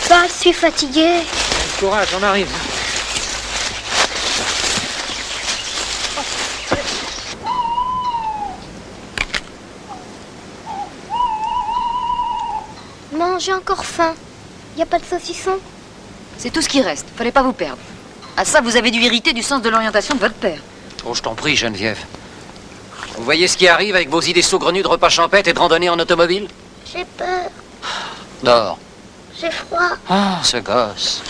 Bah, je suis fatiguée.
Courage, on arrive.
Maman, j'ai encore faim. Y a pas de saucisson?
C'est tout ce qui reste, fallait pas vous perdre. À ça, vous avez dû hériter du sens de l'orientation de votre père.
Oh, je t'en prie, Geneviève. Vous voyez ce qui arrive avec vos idées saugrenues de repas champêtres et de randonnée en automobile?
J'ai peur.
Dors.
J'ai froid.
Ah, ce gosse.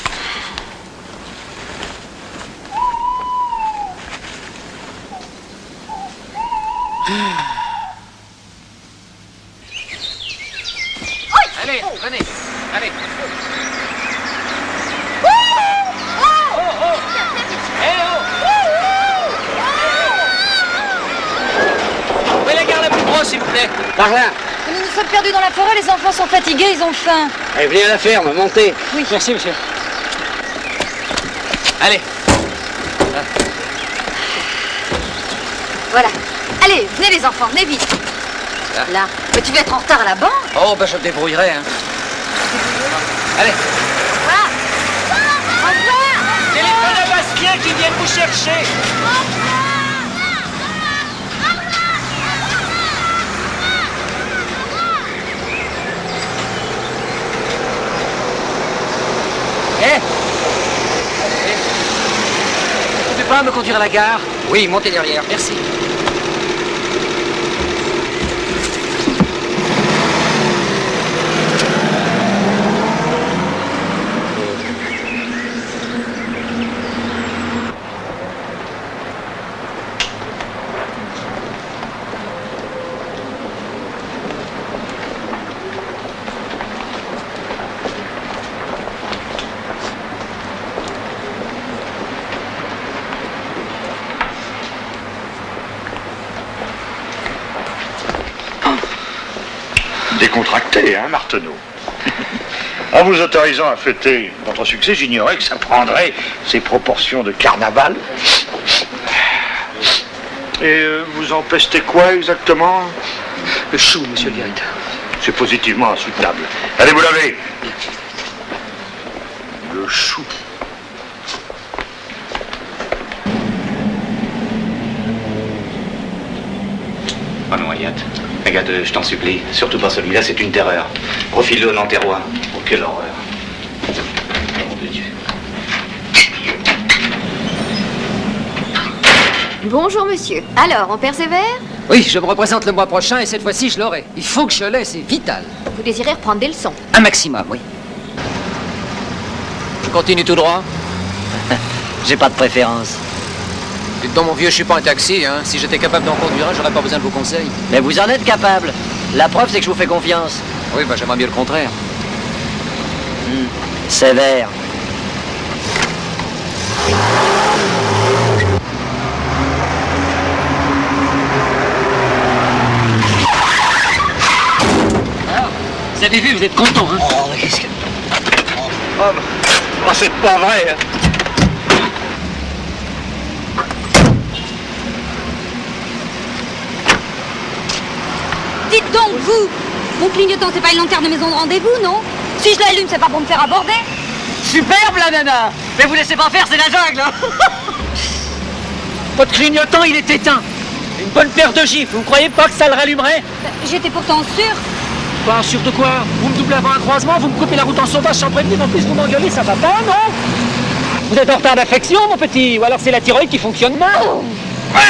Allez, venez, allez. Où est la gare la plus proche, s'il vous plaît?
Par là.
Nous nous sommes perdus dans la forêt, les enfants sont fatigués, ils ont faim.
Allez, venez à la ferme, montez.
Oui.
Merci, monsieur.
Allez.
Voilà. Allez, venez les enfants, venez vite. Là. Mais tu vas être en retard à la banque.
Oh, ben je me débrouillerai, hein. Allez.
Voilà.
C'est les frères de Bastien qui viennent vous chercher.
Tu peux pas me conduire à la gare? Oui, montez derrière, merci.
Décontracté, hein, Marteneau? En vous autorisant à fêter votre succès, j'ignorais que ça prendrait ces proportions de carnaval. Et vous en pestez quoi exactement?
Le chou, monsieur le directeur.
C'est positivement insoutenable. Allez vous laver. Le chou.
Oh non, Hayat. Regarde, je t'en supplie. Surtout pas celui-là, c'est une terreur. Profile-le au Nanterrois. Oh, quelle horreur. Nom de Dieu.
Bonjour, monsieur. Alors, on persévère?
Oui, je me représente le mois prochain et cette fois-ci, je l'aurai. Il faut que je l'ai, c'est vital.
Vous désirez reprendre des leçons?
Un maximum, oui. Je continue tout droit.
J'ai pas de préférence.
Dites donc, mon vieux, je suis pas un taxi, hein. Si j'étais capable d'en conduire un, j'aurais pas besoin de vos conseils.
Mais vous en êtes capable. La preuve, c'est que je vous fais confiance.
Oui, bah j'aimerais mieux le contraire.
Sévère.
Vous avez vu, vous êtes content, hein?
Oh, mais qu'est-ce que...
Oh, c'est pas vrai, hein.
Dites donc, vous! Mon clignotant, c'est pas une lanterne de maison de rendez-vous, non? Si je l'allume, c'est pas pour me faire aborder?
Superbe, la nana! Mais vous laissez pas faire, c'est la jungle, hein.
Votre clignotant, il est éteint. Une bonne paire de gifles, vous croyez pas que ça le rallumerait?
J'étais pourtant sûre.
Pas sûr de quoi? Vous me doublez avant un croisement, vous me coupez la route en sauvage sans prévenir, en plus vous m'engueulez, ça va pas, non? Vous êtes en retard d'affection, mon petit, ou alors c'est la thyroïde qui fonctionne mal.
Voilà!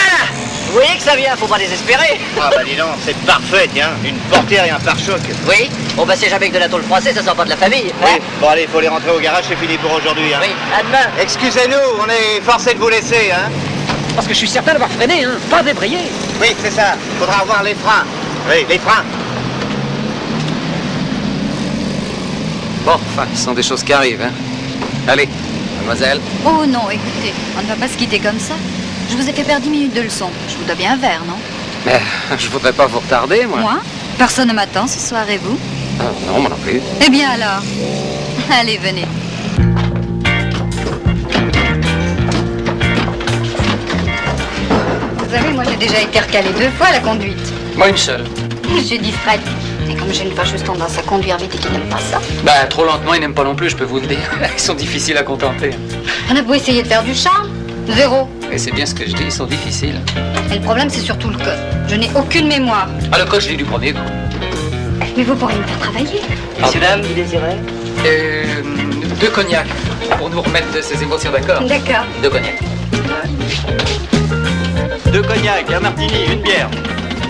Vous voyez que ça vient, faut pas désespérer.
Ah bah dis donc, c'est parfait, tiens. Une portière et un pare-choc.
Oui? Bon bah c'est jamais que de la tôle froissée, ça sort pas de la famille.
Oui, bon allez, il faut les rentrer au garage, c'est fini pour aujourd'hui. Hein.
Oui, à demain.
Excusez-nous, on est forcé de vous laisser, hein.
Parce que je suis certain d'avoir freiné, hein, pas débrayé.
Oui, c'est ça. Faudra revoir les freins. Oui, les freins.
Bon, enfin, ce sont des choses qui arrivent, hein. Allez, mademoiselle.
Oh non, écoutez, on ne va pas se quitter comme ça. Je vous ai fait perdre 10 minutes de leçon. Je vous dois bien un verre, non?
Mais je voudrais pas vous retarder, moi.
Moi? Personne ne m'attend ce soir, et vous?
Non, moi non plus.
Eh bien alors, allez, venez. Vous savez, moi j'ai déjà été recalée 2 fois à la conduite.
Moi, une seule.
Je suis discrète. Et comme j'ai une fâcheuse tendance à conduire vite et qu'il n'aime pas ça,
Bah, trop lentement, ils n'aiment pas non plus, je peux vous le dire. Ils sont difficiles à contenter.
on a beau essayer de faire du charme. 0.
Et c'est bien ce que je dis, ils sont difficiles.
Et le problème, c'est surtout le code. Je n'ai aucune mémoire.
Ah, le code, je l'ai du premier coup.
Mais vous pourriez me faire travailler.
Messieurs, dames, vous désirez?
2 cognacs, pour nous remettre de ces émotions, d'accord?
D'accord.
2 cognacs.
2 cognacs, un martini, une bière.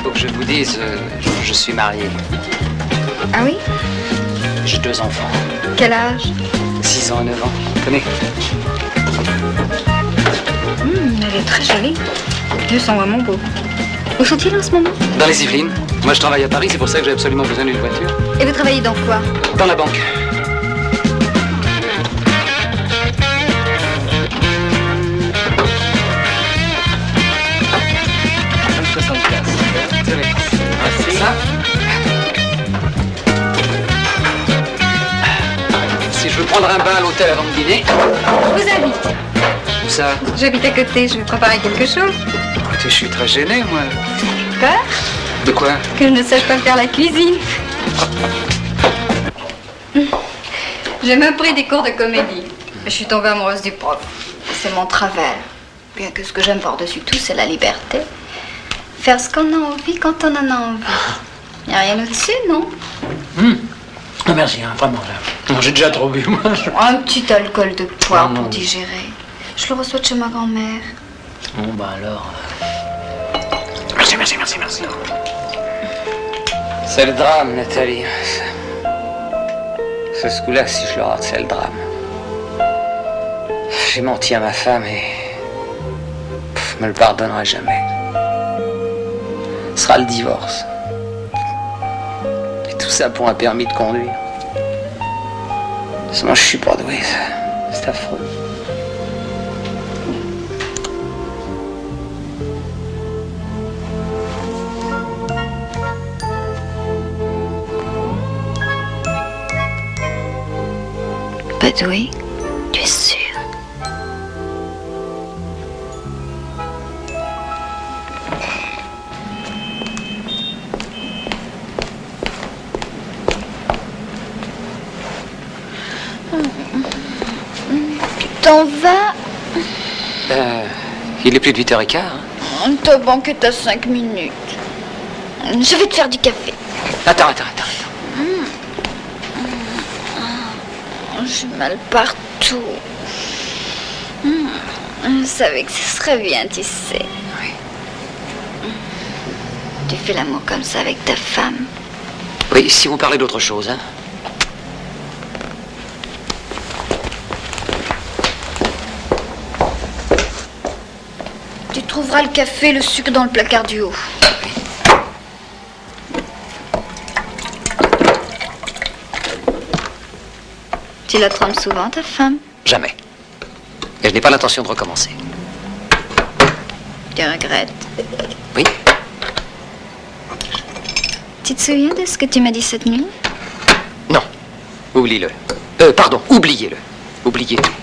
Faut que je vous dise, je suis marié.
Ah oui?
J'ai 2 enfants.
Quel âge?
6 ans et 9 ans. Tenez.
Elle est très jolie. Ils sont vraiment beaux. Où sont-ils en ce moment?
Dans les Yvelines. Moi, je travaille à Paris, c'est pour ça que j'ai absolument besoin d'une voiture.
Et vous travaillez dans quoi?
Dans la banque. Ça. Si je veux prendre un bain à l'hôtel avant de dîner.
Je vous invite.
Où ça?
J'habite à côté, je vais préparer quelque chose.
Écoutez, je suis très gêné, moi.
Peur
De quoi?
que je ne sache pas faire la cuisine. J'ai même pris des cours de comédie.
Je suis tombée amoureuse du prof. C'est mon travers. Bien que ce que j'aime par-dessus tout, c'est la liberté. Faire ce qu'on a envie quand on en a envie. Y a rien au-dessus, non?
Non, merci, hein, vraiment. Là. Non, j'ai déjà trop bu, moi.
Un petit alcool de poire
Non, non.
pour digérer. Je le reçois de chez ma grand-mère.
Bon, bah alors.
Merci.
C'est le drame, Nathalie. Ce coup-là, si je le rate, c'est le drame. J'ai menti à ma femme et. Je me le pardonnerai jamais. Ce sera le divorce. Et tout ça pour un permis de conduire. Sinon, je suis pas doué. C'est affreux.
Pas doué? Tu es sûr? Tu t'en vas?
Il est plus de 8h15. Hein.
T'as banqué t'as 5 minutes. Je vais te faire du café.
Attends.
J'ai mal partout. Je savais que ce serait bien, tu sais.
Oui.
Tu fais l'amour comme ça avec ta femme.
Oui, si vous parlez d'autre chose, hein.
Tu trouveras le café et le sucre dans le placard du haut. Tu la trompes souvent, ta femme?
Jamais. Et je n'ai pas l'intention de recommencer.
Tu regrettes?
Oui.
Tu te souviens de ce que tu m'as dit cette nuit?
Non. Oublie-le. Pardon, oubliez-le. Oubliez tout.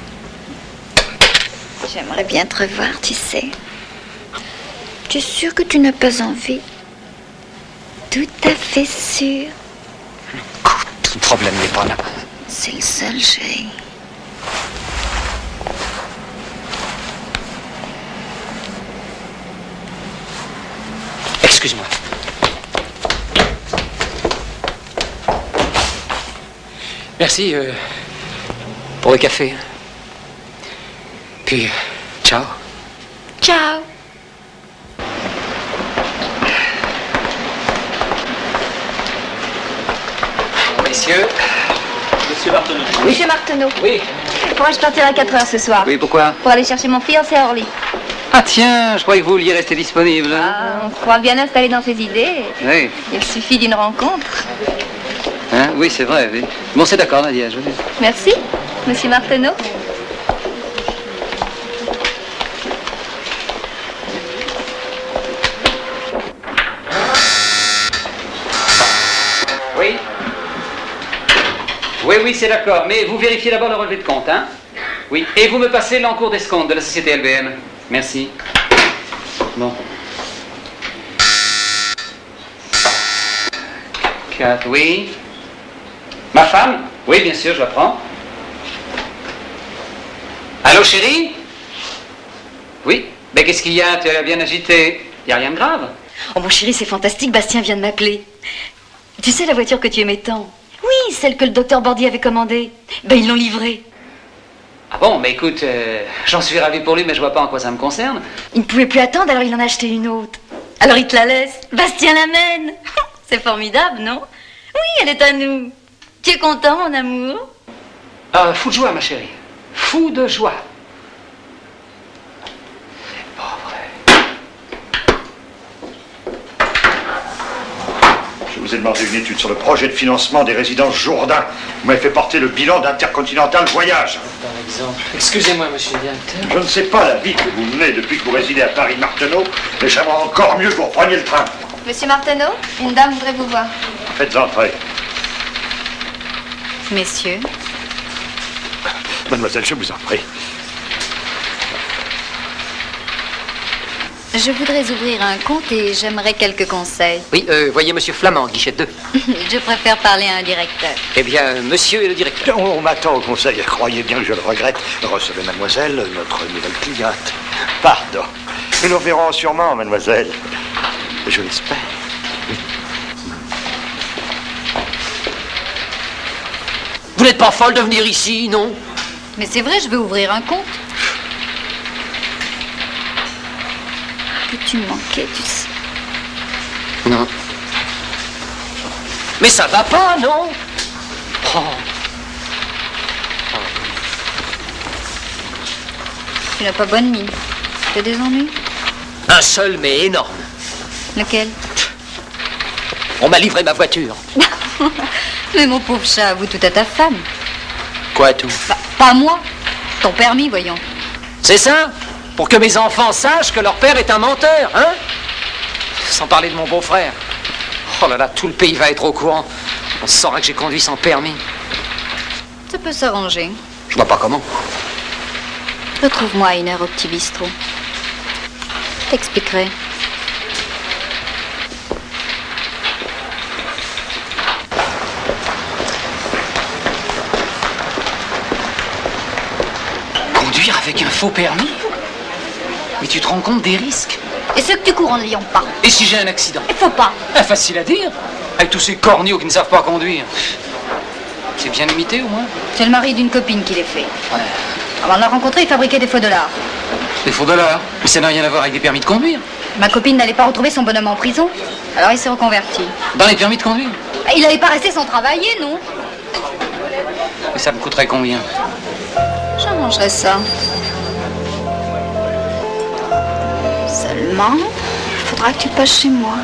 J'aimerais bien te revoir, tu sais. Tu es sûr que tu n'as pas envie? Tout à fait sûr.
Le problème n'est pas là.
C'est le seul, chérie.
Excuse-moi. Merci pour le café. Puis, ciao.
Ciao.
Messieurs.
Monsieur Marteneau.
Monsieur Marteneau.
Oui.
Pourrais-je partir à 4h ce soir?
Oui, pourquoi?
Pour aller chercher mon fiancé à Orly.
Ah tiens, je croyais que vous vouliez rester disponible.
Ah, on se croit bien installé dans ses idées.
Oui.
Il suffit d'une rencontre.
Hein? Oui, c'est vrai. Oui. Bon, c'est d'accord, Nadia. Je veux dire.
Merci, Monsieur Marteneau.
Oui. Oui, c'est d'accord. Mais vous vérifiez d'abord le relevé de compte, hein? Oui. Et vous me passez l'encours d'escompte de la société LBM. Merci. Bon. 4, oui. Ma femme? Oui, bien sûr, je la prends. Allô, chérie? Oui. Ben, qu'est-ce qu'il y a? Tu as l'air bien agité. Il n'y a rien de grave?
Oh mon chéri, c'est fantastique, Bastien vient de m'appeler. Tu sais la voiture que tu aimais tant? Oui, celle que le docteur Bordy avait commandée. Ben ils l'ont livrée.
Ah bon, mais écoute, j'en suis ravi pour lui, mais je vois pas en quoi ça me concerne.
Il ne pouvait plus attendre, alors il en a acheté une autre. Alors il te la laisse. Bastien l'amène. C'est formidable, non? Oui, elle est à nous. Tu es content, mon amour?
Fou de joie, ma chérie. Fou de joie.
Je vous ai demandé une étude sur le projet de financement des résidences Jourdain. Vous m'avez fait porter le bilan d'Intercontinental Voyage.
Par exemple. Excusez-moi, monsieur le directeur.
Je ne sais pas la vie que vous menez depuis que vous résidez à Paris-Marteneau, mais j'aimerais encore mieux que vous repreniez le train.
Monsieur Marteneau, une dame voudrait vous voir.
Faites entrer.
Messieurs.
Mademoiselle, je vous en prie.
Je voudrais ouvrir un compte et j'aimerais quelques conseils.
Oui, voyez Monsieur Flamand, guichet 2.
Je préfère parler à un directeur.
Eh bien, monsieur est le directeur.
On m'attend au conseil, croyez bien que je le regrette. Recevez mademoiselle, notre nouvelle cliente. Pardon. Nous nous verrons sûrement, mademoiselle. Je l'espère.
Vous n'êtes pas folle de venir ici, non?
Mais c'est vrai, je veux ouvrir un compte. Que tu me manquais, tu sais.
Non. Mais ça va pas, non? Oh.
Tu n'as pas bonne mine. Tu as des ennuis?
Un seul, mais énorme.
Lequel?
On m'a livré ma voiture.
Mais mon pauvre chat, avoue tout à ta femme.
Quoi, tout?
Bah, pas moi. Ton permis, voyons.
C'est ça? Pour que mes enfants sachent que leur père est un menteur, hein? Sans parler de mon beau-frère. Oh là là, tout le pays va être au courant. On saura que j'ai conduit sans permis.
Ça peut s'arranger.
Je vois pas comment.
Retrouve-moi à 1h au petit bistrot. Je t'expliquerai.
Conduire avec un faux permis? Mais tu te rends compte des risques?
Et ceux que tu cours en ne l'ayant pas?
Et si j'ai un accident?
Il faut pas.
Ah, facile à dire. Avec tous ces corneaux qui ne savent pas conduire. C'est bien limité, au moins?
C'est le mari d'une copine qui les fait.
Ouais.
Avant de la rencontrer, il fabriquait des faux dollars.
Des faux dollars? Mais ça n'a rien à voir avec des permis de conduire.
Ma copine n'allait pas retrouver son bonhomme en prison. Alors il s'est reconverti.
Dans les permis de conduire?
Il n'allait pas rester sans travailler, non?
Et ça me coûterait combien?
J'arrangerai ça. Seulement, il faudra que tu passes chez moi.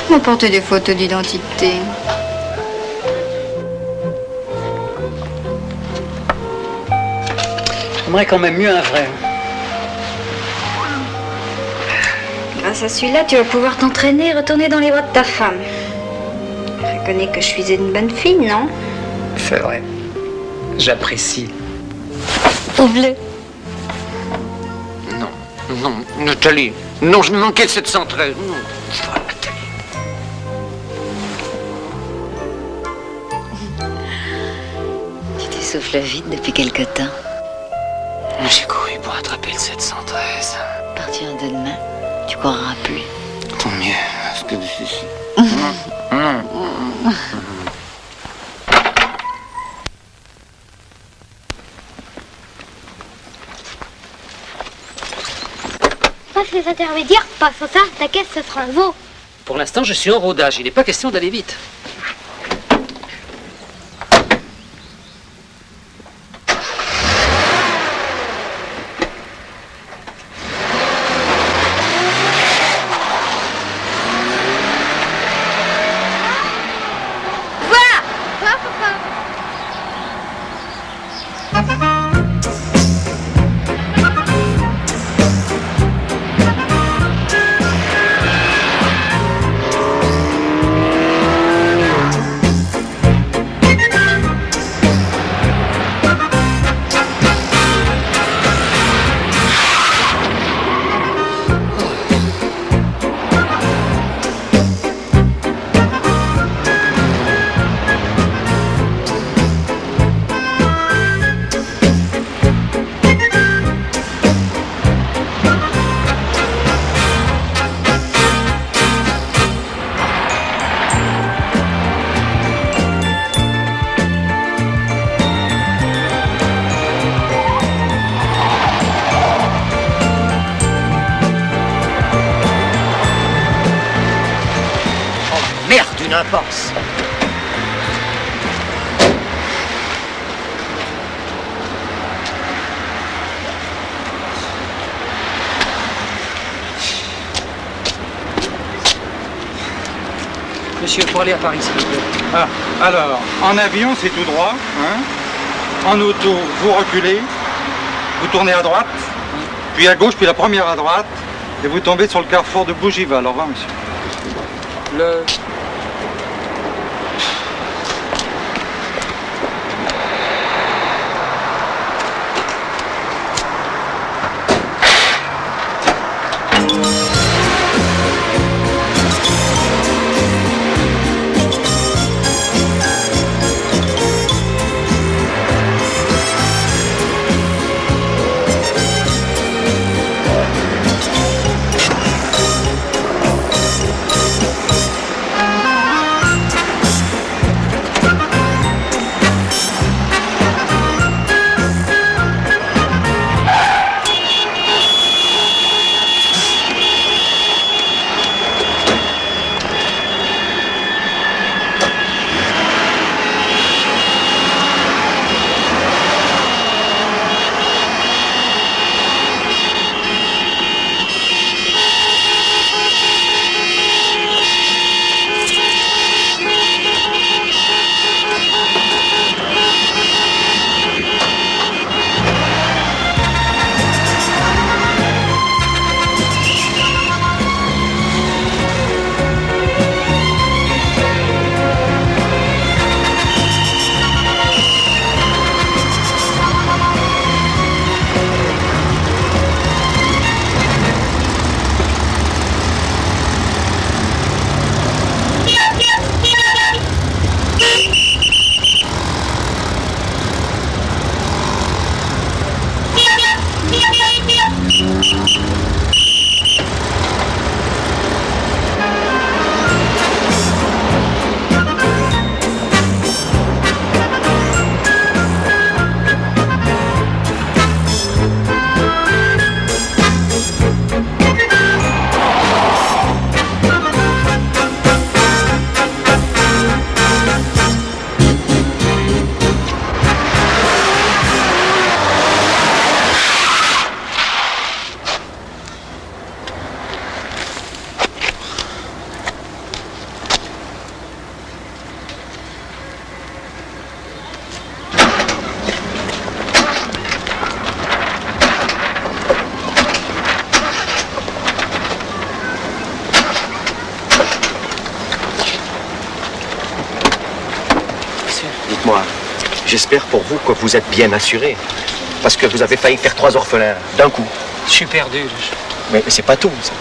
M'apporter des photos d'identité.
J'aimerais quand même mieux un vrai.
Grâce à celui-là, tu vas pouvoir t'entraîner et retourner dans les bras de ta femme. Tu reconnais que je suis une bonne fille, non?
C'est vrai. J'apprécie.
Ouvre-le.
Non, non, Nathalie. Non, je me manquais de cette centrale. Non.
Tu t'essouffles vite depuis quelque temps.
J'ai couru pour attraper le 713.
À partir de demain, tu courras plus.
Tant mieux, parce que...
Passe les intermédiaires, passe ça, ta caisse se fera un veau.
Pour l'instant, je suis en rodage. Il n'est pas question d'aller vite.
Force.
Monsieur, pour aller à Paris, s'il vous plaît.
Ah, alors, en avion, c'est tout droit. Hein. En auto, vous reculez, vous tournez à droite, puis à gauche, puis la première à droite, et vous tombez sur le carrefour de Bougival. Au revoir, monsieur.
Le...
Dites-moi, j'espère pour vous que vous êtes bien assuré. Parce que vous avez failli faire 3 orphelins d'un coup.
Je suis perdu.
Mais c'est pas tout, ça.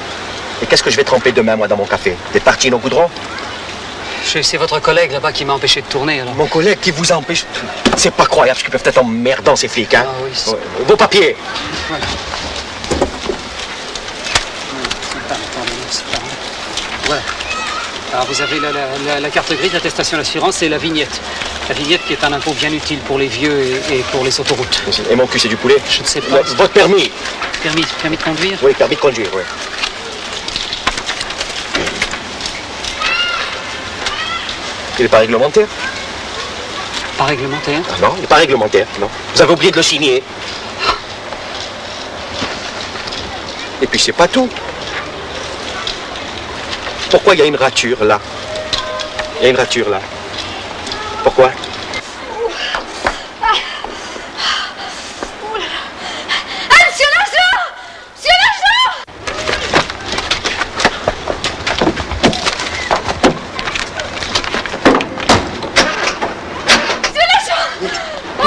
Et qu'est-ce que je vais tremper demain, moi, dans mon café? Des tartines au goudron?
C'est votre collègue là-bas qui m'a empêché de tourner, alors.
Mon collègue qui vous empêche? C'est pas croyable, parce qu'ils peuvent être emmerdants, ces flics, hein?
Ah oui,
ouais. Vos papiers.
Voilà. Voilà. Alors vous avez la carte grise, l'attestation d'assurance et la vignette. La vignette qui est un impôt bien utile pour les vieux et pour les autoroutes.
Et mon cul, c'est du poulet?
Je ne sais pas.
Votre permis?
Permis de conduire?
Oui, permis de conduire, oui. Il n'est pas réglementaire?
Pas réglementaire?
Ah non, il n'est pas réglementaire, non. Vous avez oublié de le signer. Et puis c'est pas tout. Pourquoi il y a une rature là? Il y a une rature là. Pourquoi?
Monsieur l'agent! Monsieur l'agent! Monsieur l'agent! Oh,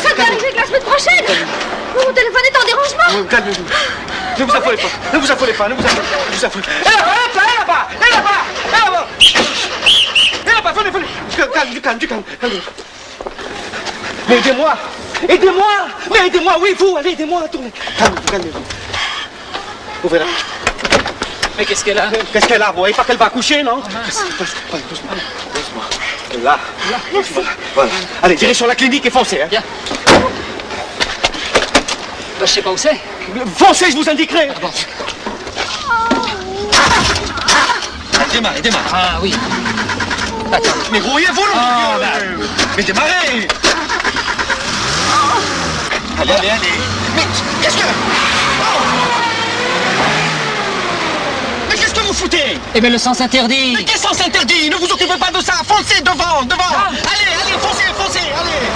ça doit arriver que la semaine prochaine! Mon téléphone est en dérangement!
Calmez-vous. Ne vous affolez pas. Ne vous affolez pas. Ne vous affolez pas. Ne vous affolez pas. Elle là-bas! Elle là-bas! Elle là-bas! Elle là-bas! Venez, venez. Du calme. Mais aidez-moi! Aidez-moi! Mais aidez-moi, oui, vous, allez, aidez-moi, tournez. Calmez-vous. Ouvrez la.
Mais qu'est-ce qu'elle a?
Qu'est-ce qu'elle a? Vous voyez pas qu'elle va accoucher, non? Doucement. Là. Voilà. Allez, direction la clinique et foncez, hein.
Bien. Bah, je sais pas où c'est.
Foncez, je vous indiquerai.
Démarrez. Ah oui. Attends.
Mais grouillez-vous, mais démarrez. Allez. Mais qu'est-ce que... Mais qu'est-ce que vous foutez?
Eh bien, le sens interdit.
Mais quel sens interdit? Ne vous occupez pas de ça. Foncez devant.
Ah.
Allez, foncez, allez.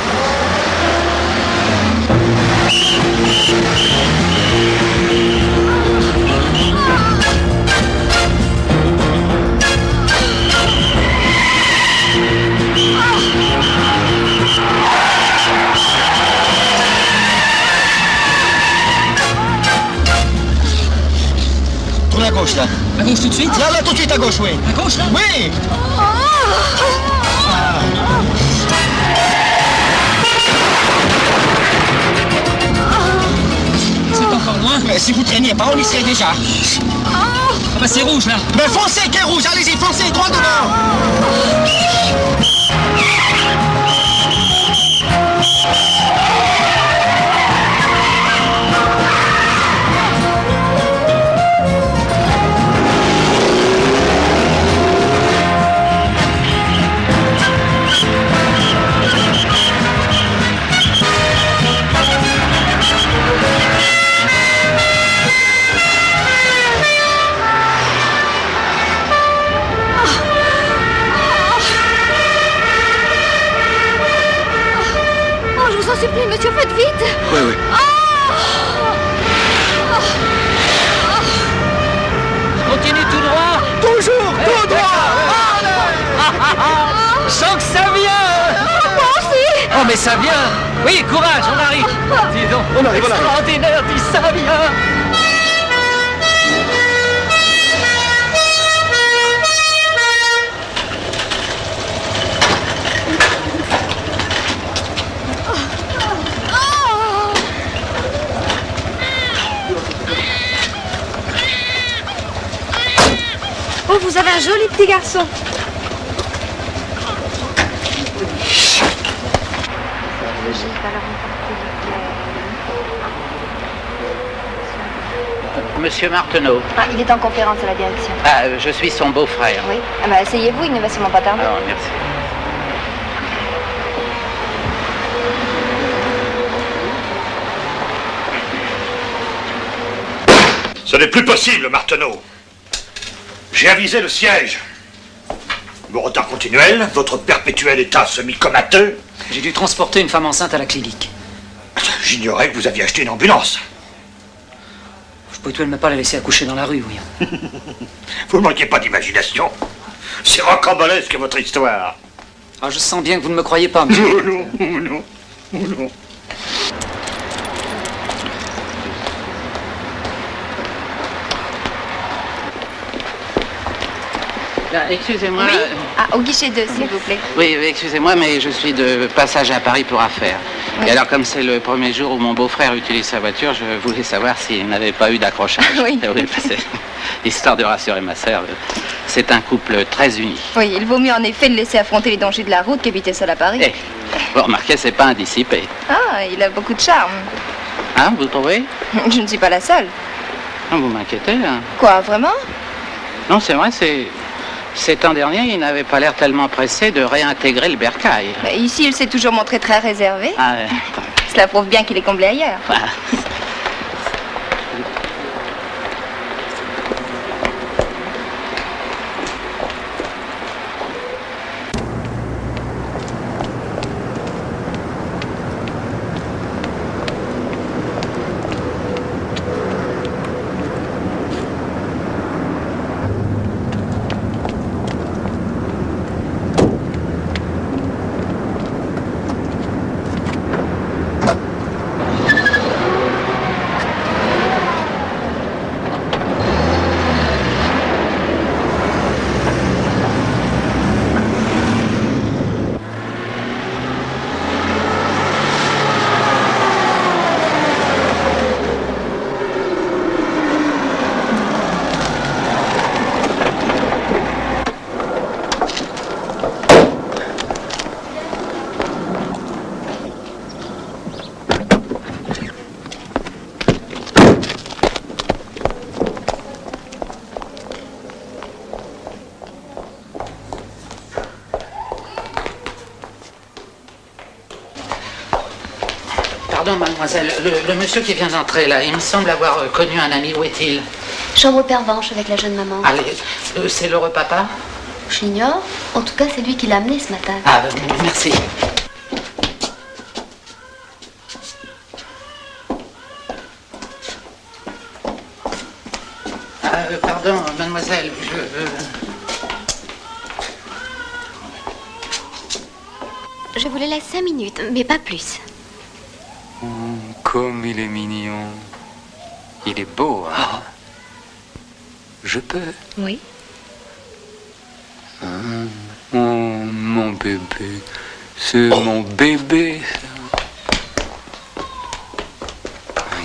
Tournez à gauche, là.
À gauche tout de suite?
Là, tout de suite à gauche, oui.
À gauche, là?
Oui.
C'est encore loin?
Mais si vous traîniez pas, on y serait déjà.
Ah bah c'est rouge, là.
Mais foncez, qu'est rouge, allez-y, foncez, droit devant.
Je vous en supplie, monsieur, faites vite!
Oui.
Continue tout droit.
Toujours, tout droit.
Je sens que ça vient.
Moi aussi!
Oh, mais ça vient. Oui, courage, on arrive. Dis donc,
On arrive.
extraordinaire, dis ça vient.
Oh, vous avez un joli petit garçon.
Monsieur Marteneau.
Ah, il est en conférence à la direction.
Ah, je suis son beau-frère.
Oui. Ah bah, asseyez-vous, il ne va sûrement pas tarder.
Alors, merci.
Ce n'est plus possible, Marteneau. J'ai avisé le siège. Vos retards continuels, votre perpétuel état semi-comateux.
J'ai dû transporter une femme enceinte à la clinique.
J'ignorais que vous aviez acheté une ambulance.
Vous pouvez tout de même pas la laisser accoucher dans la rue, oui.
Vous ne manquez pas d'imagination. C'est rocambolesque votre histoire.
Ah, je sens bien que vous ne me croyez pas, monsieur.
Non.
Excusez-moi.
Oui. Ah, au guichet 2, s'il vous plaît.
Oui, excusez-moi, mais je suis de passage à Paris pour affaires.
Oui.
Et alors, comme c'est le premier jour où mon beau-frère utilise sa voiture, je voulais savoir s'il n'avait pas eu d'accrochage.
Oui.
Oui, c'est histoire de rassurer ma sœur. C'est un couple très uni.
Oui, il vaut mieux en effet le laisser affronter les dangers de la route qu'habiter seul à Paris.
Eh, vous remarquez, c'est pas un dissipé.
Ah, il a beaucoup de charme.
Hein, vous trouvez?
Je ne suis pas la seule.
Ah, vous m'inquiétez, hein?
Quoi, vraiment?
Non, c'est vrai, ces temps derniers, il n'avait pas l'air tellement pressé de réintégrer le bercail.
Mais ici, il s'est toujours montré très réservé.
Ah,
Cela prouve bien qu'il est comblé ailleurs.
Pardon, mademoiselle, le monsieur qui vient d'entrer là, il me semble avoir connu un ami. Où est-il?
Chambre pervenche avec la jeune maman.
Allez, c'est l'heureux papa?
J'ignore. En tout cas, c'est lui qui l'a amené ce matin.
Ah, merci. Pardon, mademoiselle,
Je vous le laisse 5 minutes, mais pas plus.
Comme il est mignon. Il est beau, hein? Je peux?
Oui.
Oh, mon bébé. C'est mon bébé.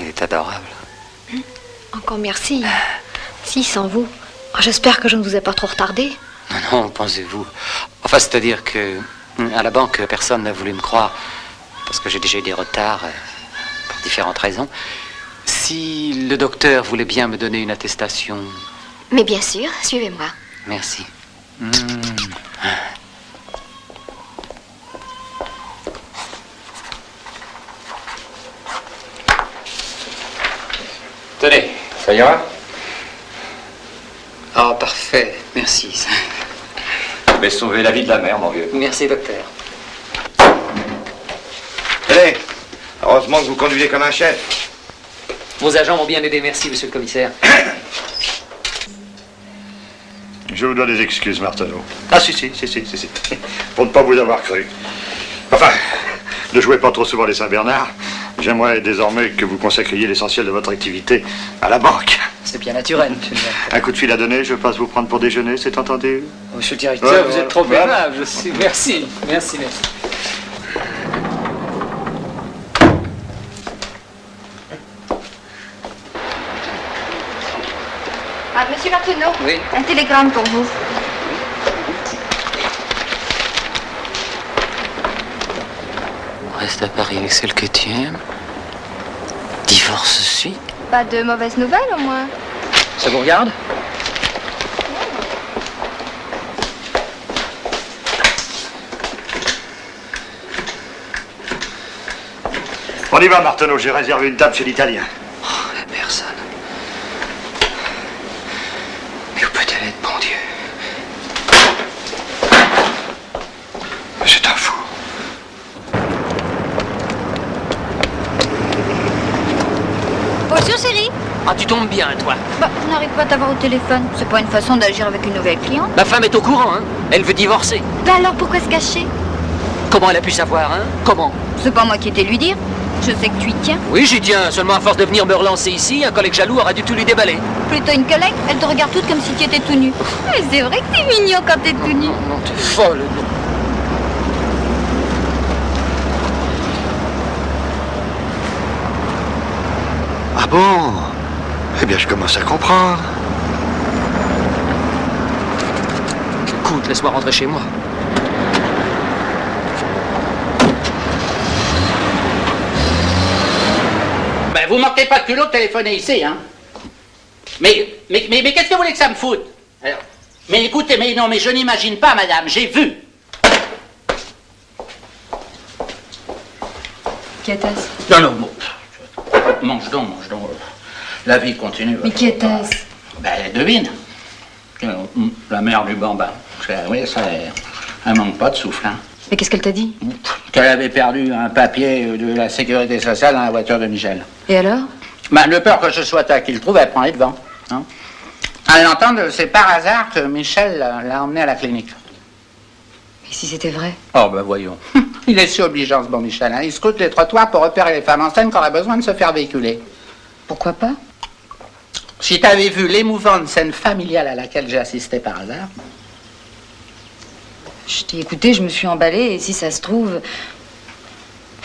Il est adorable.
Encore merci. Si, sans vous. J'espère que je ne vous ai pas trop retardé.
Non, pensez-vous. Enfin, c'est-à-dire que à la banque, personne n'a voulu me croire parce que j'ai déjà eu des retards pour différentes raisons. Si le docteur voulait bien me donner une attestation...
Mais bien sûr, suivez-moi.
Merci. Tenez, ça ira? Oh, parfait, merci.
Vous avez sauvé la vie de la mère, mon vieux.
Merci, docteur.
Allez, heureusement que vous conduisez comme un chef.
Vos agents m'ont bien aidé, merci, monsieur le commissaire.
Je vous dois des excuses, Martineau. Ah, si. Pour ne pas vous avoir cru. Enfin, ne jouez pas trop souvent les Saint-Bernard. J'aimerais désormais que vous consacriez l'essentiel de votre activité à la banque.
C'est bien naturel, monsieur le directeur.
Un coup de fil à donner, je passe vous prendre pour déjeuner, c'est entendu?
Monsieur le directeur,
Ouais,
vous
ouais,
êtes trop
ouais.
aimable, je sais. Merci.
Ah, monsieur Martineau.
Oui.
Un télégramme pour vous.
Reste à Paris avec celle que tu aimes. Divorce suite.
Pas de mauvaises nouvelles, au moins.
Ça vous regarde?
On y va, Martineau, j'ai réservé une table chez l'Italien.
Oh, la personne. Mais où peut-elle être, bon Dieu?
C'est un fou.
Bonjour, chérie.
Ah, Ah, tu tombes bien, toi.
Bah, on n'arrive pas à t'avoir au téléphone. C'est pas une façon d'agir avec une nouvelle cliente.
Ma femme est au courant, hein. Elle veut divorcer.
Bah alors pourquoi se cacher?
Comment elle a pu savoir, hein? Comment?
C'est pas moi qui ai été lui dire. Je sais que tu y tiens.
Oui, j'y tiens. Seulement à force de venir me relancer ici, un collègue jaloux aura dû tout lui déballer.
Plutôt une collègue, elle te regarde toute comme si tu étais tout nu. Mais c'est vrai que t'es mignon quand t'es tout nu.
Non, t'es folle.
Ah bon? Eh bien, je commence à comprendre.
Écoute, laisse-moi rentrer chez moi.
Ben, vous manquez pas de culot de téléphoner ici, hein? Mais qu'est-ce que vous voulez que ça me foute? Alors, mais écoutez, mais non, mais je n'imagine pas, madame, j'ai vu.
Qui était-ce?
Non, non, bon. Mange donc. La vie continue.
Mais qui était-ce?
Ben, devine. La mère du bambin. Oui, ça, elle manque pas de souffle, hein.
Mais qu'est-ce qu'elle t'a dit?
Qu'elle avait perdu un papier de la sécurité sociale dans la voiture de Michel.
Et alors?
Ben, de peur que ce soit toi qui le trouve, elle prend les devants. Hein. À l'entendre, c'est par hasard que Michel l'a emmené à la clinique.
Et si c'était vrai?
Oh, ben voyons. Il est si obligeant, ce bon Michel. Hein. Il scrute les trottoirs pour repérer les femmes enceintes quand on a besoin de se faire véhiculer.
Pourquoi pas?
Si t'avais vu l'émouvante scène familiale à laquelle j'ai assisté par hasard...
Je t'ai écouté, je me suis emballée, et si ça se trouve...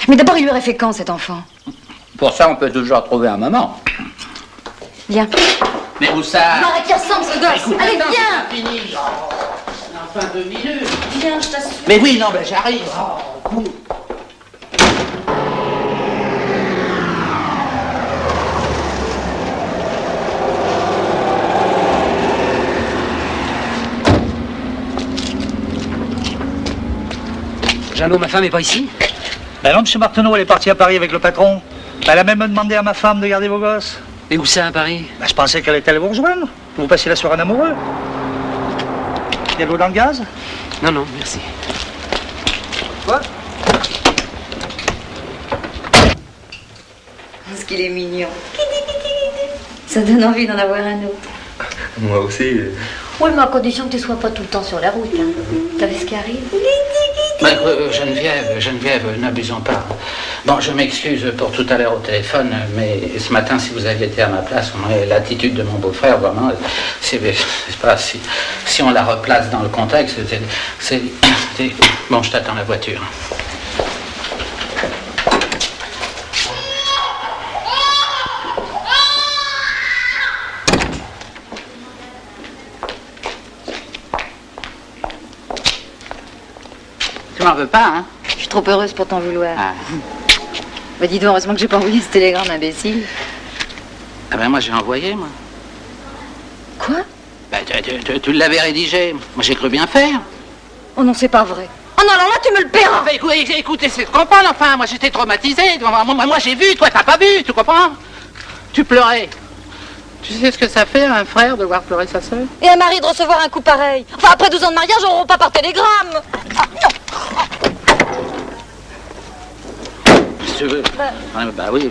Mais d'abord, il lui aurait fait quand, cet enfant?
Pour ça, on peut toujours trouver un moment.
Viens.
Mais où ça?
Arrête ensemble, ce gosse.
Écoute,
Allez,
attends,
viens.
c'est pas fini. Enfin, 2 minutes.
Viens, je t'assure.
Mais oui, non, ben j'arrive. Oh,
Jeannot, ma femme est pas ici?
Ben non, monsieur Martineau, elle est partie à Paris avec le patron. Elle a même demandé à ma femme de garder vos gosses.
Et où ça, à Paris?
Ben, je pensais qu'elle était allée vous rejoindre. Vous passez la soirée en amoureux. Il y a de l'eau dans le gaz?
Non, non, merci.
Quoi?
Est-ce qu'il est mignon? Ça donne envie d'en avoir un autre.
Moi aussi.
Oui, mais à condition que tu sois pas tout le temps sur la route. Hein. T'as vu ce qui arrive?
Ben, Geneviève, n'abusons pas. Bon, je m'excuse pour tout à l'heure au téléphone, mais ce matin, si vous aviez été à ma place, on aurait l'attitude de mon beau-frère, vraiment, c'est pas si on la replace dans le contexte, c'est... Bon, je t'attends la voiture. Tu m'en veux pas, hein?
Je suis trop heureuse pour t'en vouloir.
Ah.
Bah dis donc, heureusement que j'ai pas envoyé ce télégramme imbécile.
Ah ben moi j'ai envoyé, moi.
Quoi?
Ben tu l'avais rédigé. Moi j'ai cru bien faire.
Oh non, c'est pas vrai. Oh non, alors là, tu me le paieras.
Ben, écoutez, c'est de comprendre, enfin, moi j'étais traumatisé. Moi j'ai vu, toi t'as pas vu, tu comprends? Tu pleurais. Tu sais ce que ça fait un frère de voir pleurer sa sœur?
Et un mari de recevoir un coup pareil. Enfin, après 12 ans de mariage, on rompt pas par télégramme. Ah, non.
Si tu veux. Bah oui.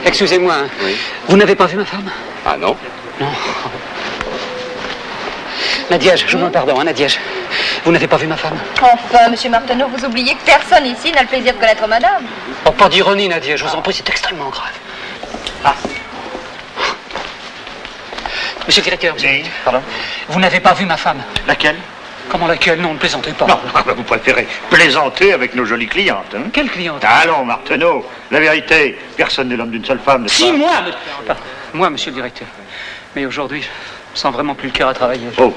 Excusez-moi, hein.
Oui.
Vous n'avez pas vu ma femme?
Ah non?
Non. Nadiège, je vous demande pardon, hein, Nadiège. Vous n'avez pas vu ma femme?
Enfin, monsieur Martineau, vous oubliez que personne ici n'a le plaisir de connaître madame.
Oh, pas d'ironie, Nadiège, je vous en prie, c'est extrêmement grave. Ah. Monsieur le directeur,
Pardon?
vous n'avez pas vu ma femme?
Laquelle?
Comment laquelle? Non, ne plaisantez pas.
Non, vous préférez plaisanter avec nos jolies clientes, hein?
Quelle cliente?
Allons, Martineau, la vérité, personne n'est l'homme d'une seule femme, n'est-ce
Si,
pas?
moi, monsieur le directeur. Mais aujourd'hui, je sens vraiment plus le cœur à travailler.
Oh,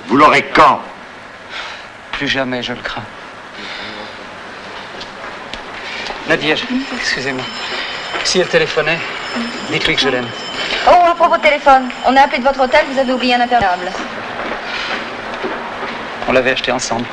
vous l'aurez quand?
Plus jamais, je le crains. Nadiège, excusez-moi. Si elle téléphonait, dites-lui que je l'aime.
Oh, à propos de téléphone, on a appelé de votre hôtel, vous avez oublié un imperméable.
On l'avait acheté ensemble.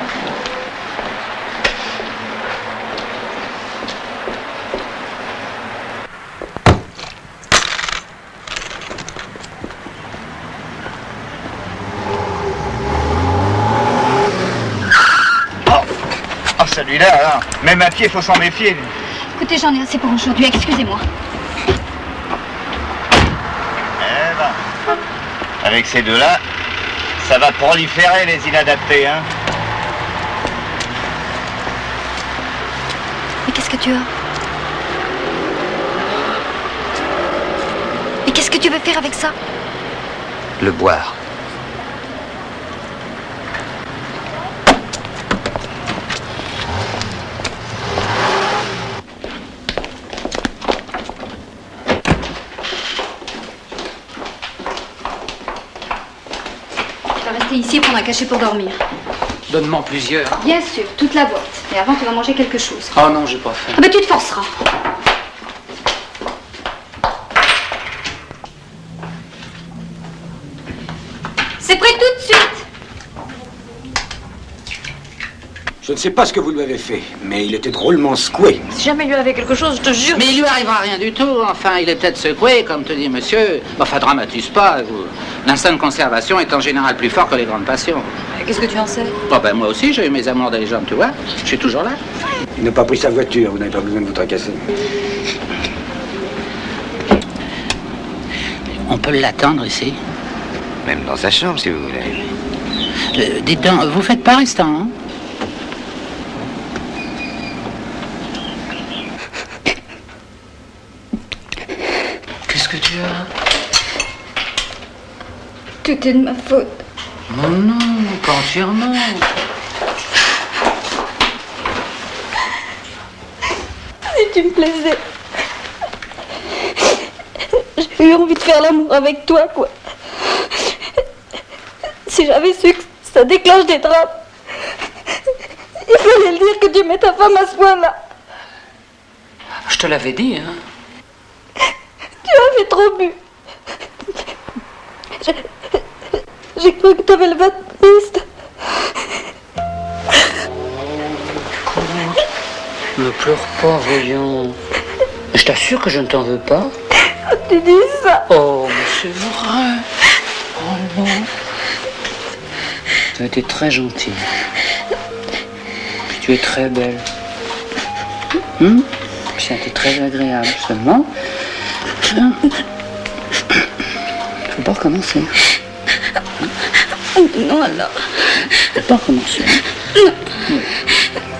celui-là, alors. Même à pied, faut s'en méfier. Lui.
Écoutez, j'en ai assez pour aujourd'hui, excusez-moi.
Eh ben, avec ces deux-là, ça va proliférer les inadaptés, hein.
Mais qu'est-ce que tu as? Mais qu'est-ce que tu veux faire avec ça?
Le boire.
Tu vas rester ici et prendre un cachet pour dormir.
Donne-moi plusieurs.
Bien sûr, toute la boîte. Mais avant, tu vas manger quelque chose.
Oh non, j'ai pas faim.
Ah ben tu te forceras. C'est prêt tout de suite.
Je ne sais pas ce que vous lui avez fait, mais il était drôlement secoué.
Si jamais il lui avait quelque chose, je te jure.
Mais il lui arrivera rien du tout. Enfin, il est peut-être secoué, comme te dit monsieur. Enfin, dramatise pas. L'instinct de conservation est en général plus fort que les grandes passions.
Qu'est-ce que tu en sais?
Oh ben moi aussi, j'ai eu mes amours des jambes, tu vois. Je suis toujours là.
Il n'a pas pris sa voiture, vous n'avez pas besoin de vous tracasser.
On peut l'attendre ici.
Même dans sa chambre, si vous voulez.
Dites donc, vous faites pas restant, hein? Qu'est-ce que tu as?
Tout est de ma faute.
Non, non, pas entièrement.
Si tu me plaisais. J'ai eu envie de faire l'amour avec toi, quoi. Si j'avais su que ça déclenche des drames, il fallait le dire que tu mets ta femme à ce point-là.
Je te l'avais dit, hein.
Tu avais trop bu. J'ai cru que t'avais le Baptiste.
Ne pleure pas, voyons. Je t'assure que je ne t'en veux pas.
Tu dis ça.
Oh, mais c'est vrai. Oh non. Tu as été très gentille. Puis tu es très belle. Puis ça a été très agréable. Seulement, faut pas recommencer.
Non, alors.
Faut pas recommencer.
Non.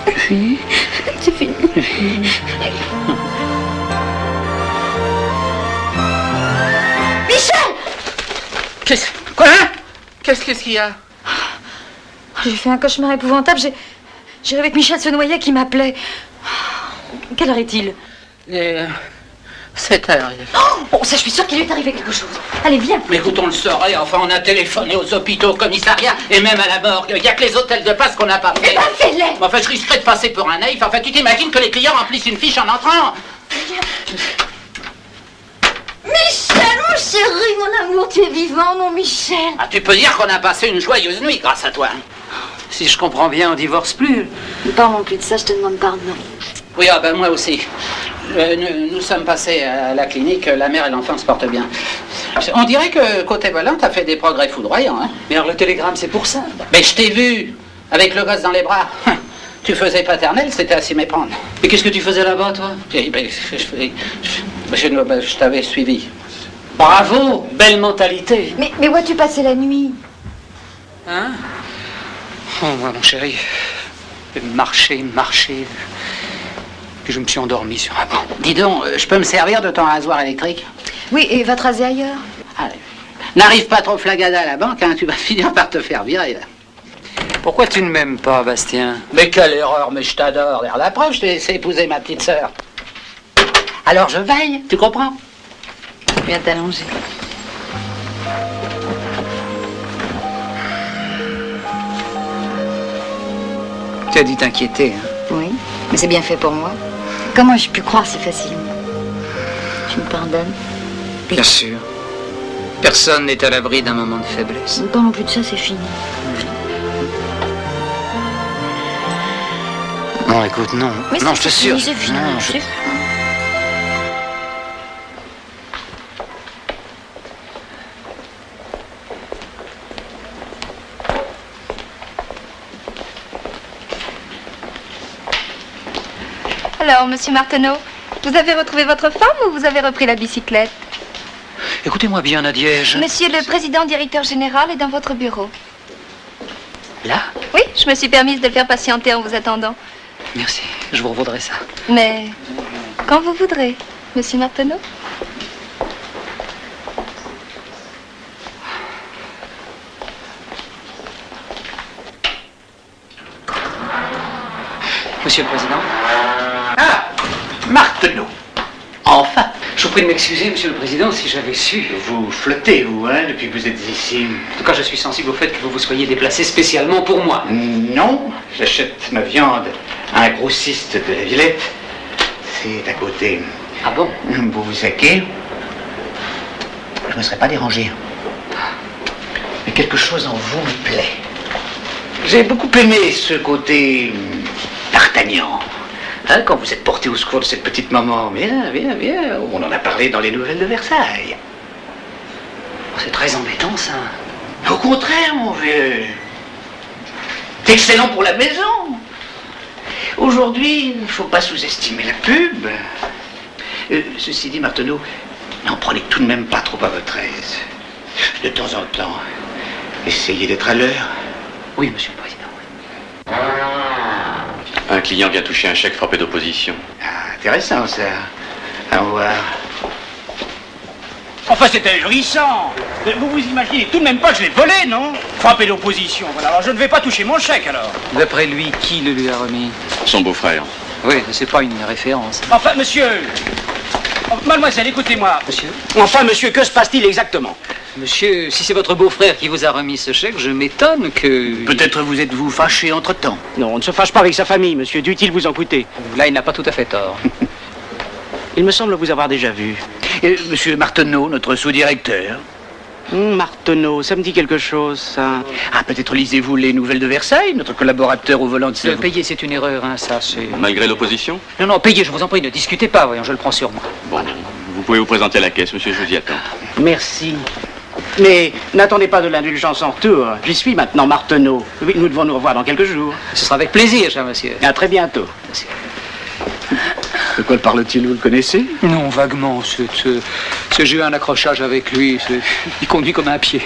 C'est fini.
C'est fini.
C'est fini.
Michel!
Quoi? Qu'est-ce qu'il y a?
J'ai fait un cauchemar épouvantable. J'ai rêvé que Michel se noyait qui m'appelait. Quelle heure est-il?
7 heures.
Oh, ça, je suis sûre qu'il lui est arrivé quelque chose. Allez, viens.
Mais écoute, on le saurait. Enfin, on a téléphoné aux hôpitaux, au commissariat et même à la morgue. Il n'y a que les hôtels de passe qu'on n'a pas fait.
Eh ben, fais-les.
Enfin, je risquerais de passer pour un naïf. Enfin, tu t'imagines que les clients remplissent une fiche en entrant?
Michel, mon chéri, mon amour, tu es vivant, mon Michel.
Ah, tu peux dire qu'on a passé une joyeuse nuit grâce à toi.
Si je comprends bien, on divorce plus.
Ne parlons plus de ça, je te demande pardon.
Oui, ah ben moi aussi. Nous sommes passés à la clinique, la mère et l'enfant se portent bien. On dirait que côté volant, t'as fait des progrès foudroyants, hein.
Mais alors le télégramme, c'est pour ça.
Mais je t'ai vu, avec le gosse dans les bras. Tu faisais paternelle, c'était à s'y méprendre.
Mais qu'est-ce que tu faisais là-bas, toi?
Je t'avais suivi.
Bravo, belle mentalité.
Mais où as-tu passé la nuit?
Hein? Oh, moi, mon chéri, marcher. Puis je me suis endormi sur un banc.
Dis donc, je peux me servir de ton rasoir électrique?
Oui, et va te raser ailleurs.
Allez. N'arrive pas trop flagada à la banque, hein, tu vas finir par te faire virer, là.
Pourquoi tu ne m'aimes pas, Bastien?
Mais quelle erreur, mais je t'adore. Regarde, la preuve, je t'ai laissé épouser ma petite sœur. Alors je veille, tu comprends?
Viens t'allonger.
Tu as dû t'inquiéter, hein?
Oui, mais c'est bien fait pour moi. Comment ai-je pu croire si facilement? Tu me pardonnes?
Bien sûr. Personne n'est à l'abri d'un moment de faiblesse.
Ne parlons plus de ça, c'est fini.
Non, écoute, non.
Mais
non, je te
fini,
sûr.
c'est fini,
Non,
c'est fini.
Alors, monsieur Martineau, vous avez retrouvé votre femme ou vous avez repris la bicyclette?
Écoutez-moi bien, Nadiège.
Monsieur le président directeur général est dans votre bureau.
Là?
Oui, je me suis permise de le faire patienter en vous attendant.
Merci, je vous revaudrai ça.
Mais quand vous voudrez, monsieur Martineau.
Monsieur le Président.
Ah, Martineau. Enfin.
Je vous prie de m'excuser, Monsieur le Président, si j'avais su.
Vous flottez, vous, hein, depuis que vous êtes ici.
En tout cas, je suis sensible au fait que vous vous soyez déplacé spécialement pour moi.
Non, j'achète ma viande à un grossiste de la Villette. C'est à côté.
Ah bon?
Vous vous saquez. Je ne me serais pas dérangé. Mais quelque chose en vous me plaît. J'ai beaucoup aimé ce côté d'Artagnan. Hein, quand vous êtes porté au secours de cette petite maman. Viens, viens, viens. On en a parlé dans les nouvelles de Versailles.
Oh, c'est très embêtant, ça.
Au contraire, mon vieux. C'est excellent pour la maison. Aujourd'hui, il ne faut pas sous-estimer la pub. Ceci dit, Martineau, n'en prenez tout de même pas trop à votre aise. De temps en temps, essayez d'être à l'heure.
Oui, monsieur le Président.
Un client vient toucher un chèque frappé d'opposition.
Ah, intéressant, ça. À voir.
Enfin, c'est ahurissant. Vous vous imaginez tout de même pas que je l'ai volé, non? Frappé d'opposition. Voilà, alors je ne vais pas toucher mon chèque, alors.
D'après lui, qui le lui a remis?
Son beau-frère.
Oui, c'est pas une référence.
Enfin, monsieur... Oh, mademoiselle, écoutez-moi.
Monsieur?
Enfin, monsieur, que se passe-t-il exactement?
Monsieur, si c'est votre beau-frère qui vous a remis ce chèque, je m'étonne que...
Peut-être vous êtes-vous fâché entre-temps.
Non, on ne se fâche pas avec sa famille, monsieur. Dût-il vous en coûter?
Là, il n'a pas tout à fait tort.
Il me semble vous avoir déjà vu.
Monsieur Martineau, notre sous-directeur.
Martineau, ça me dit quelque chose, ça.
Ah, peut-être lisez-vous les nouvelles de Versailles, notre collaborateur au volant de ce...
Payer, c'est une erreur, hein, ça, c'est...
Malgré l'opposition?
Non, non, payez, je vous en prie, ne discutez pas, voyons, je le prends sur moi.
Bon, vous pouvez vous présenter à la caisse, monsieur, je vous y attends.
Merci. Mais n'attendez pas de l'indulgence en retour. J'y suis maintenant, Martineau. Oui, nous devons nous revoir dans quelques jours.
Ce sera avec plaisir, cher monsieur.
À très bientôt.
Merci.
De quoi parle-t-il, vous le connaissez?
Non, vaguement. J'ai eu un accrochage avec lui. Il conduit comme un pied.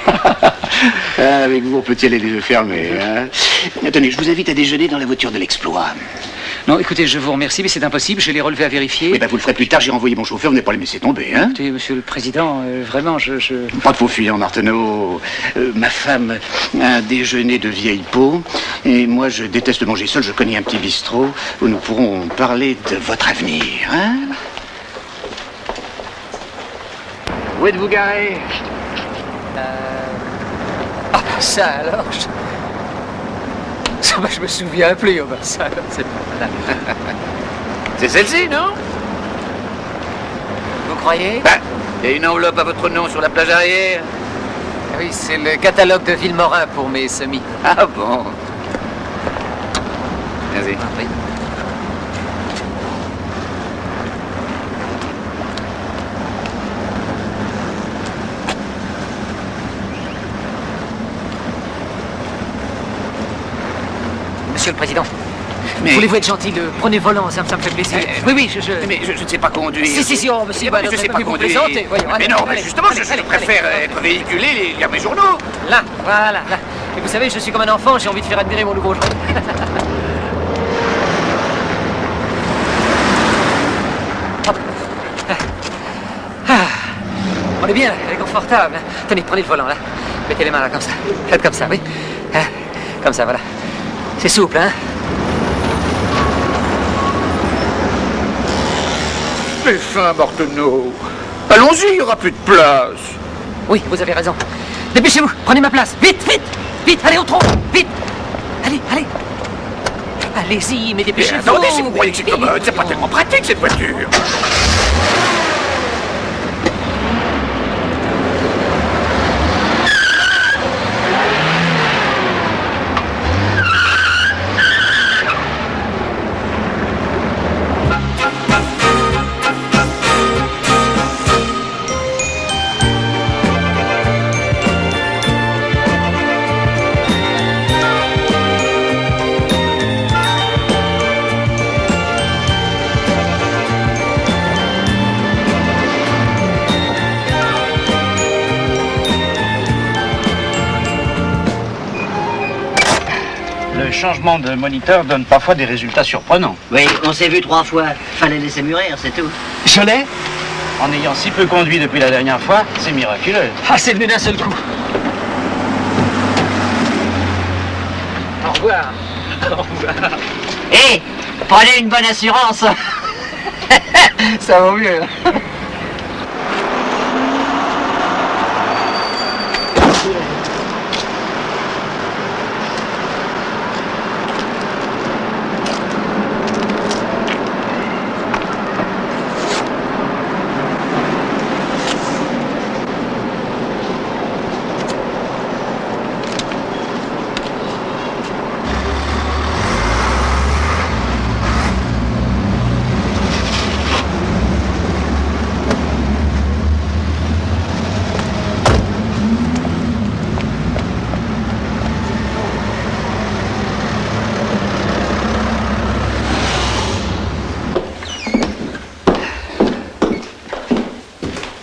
Ah, avec vous, on peut y aller les yeux fermés. Hein? Attendez, je vous invite à déjeuner dans la voiture de l'exploit.
Non, écoutez, je vous remercie, mais c'est impossible. J'ai les relevés à vérifier.
Eh ben, vous le ferez plus tard. J'ai renvoyé mon chauffeur. Vous n'allez pas les laisser tomber, hein?
Écoutez, monsieur le Président, vraiment,
Pas de faux fuyants, Martineau. Ma femme a un déjeuner de vieille peau. Et moi, je déteste manger seul. Je connais un petit bistrot où nous pourrons parler de votre avenir, hein? Où êtes-vous garé?
Ah, ça alors Ça, je me souviens plus, oh, ça, c'est...
C'est celle-ci, non?
Vous croyez?
Ben, il y a une enveloppe à votre nom sur la plage arrière.
Oui, c'est le catalogue de Villemorin pour mes semis.
Ah bon? Vas-y.
Oui. Monsieur le Président, voulez-vous être gentil, prenez volant, ça me fait plaisir. Oui,
Mais je ne sais pas conduire.
Si, oh, monsieur,
je ne sais pas conduire. Mais non, mais justement, je préfère être véhiculé, lire mes journaux.
Là, voilà, là. Et vous savez, je suis comme un enfant, j'ai envie de faire admirer mon nouveau jouet. On est bien, là, elle est confortable. Tenez, prenez le volant, là. Mettez les mains là, comme ça. Faites comme ça, oui. Comme ça, voilà. C'est souple, hein?
Mais fin, Martineau. Allons-y, il n'y aura plus de place.
Oui, vous avez raison. Dépêchez-vous, prenez ma place. Vite, vite, vite, allez au tronc, vite. Allez. Allez-y, mais dépêchez-vous.
Attendez, si vous croyez que c'est commode, c'est pas tellement pratique, cette voiture. Le changement de moniteur donne parfois des résultats surprenants.
Oui, on s'est vu 3 fois. Fallait laisser mûrir, c'est tout.
Je l'ai. En ayant si peu conduit depuis la dernière fois, c'est miraculeux.
Ah, c'est venu d'un seul coup. Au revoir. Au revoir.
Hé, prenez une bonne assurance.
Ça vaut mieux.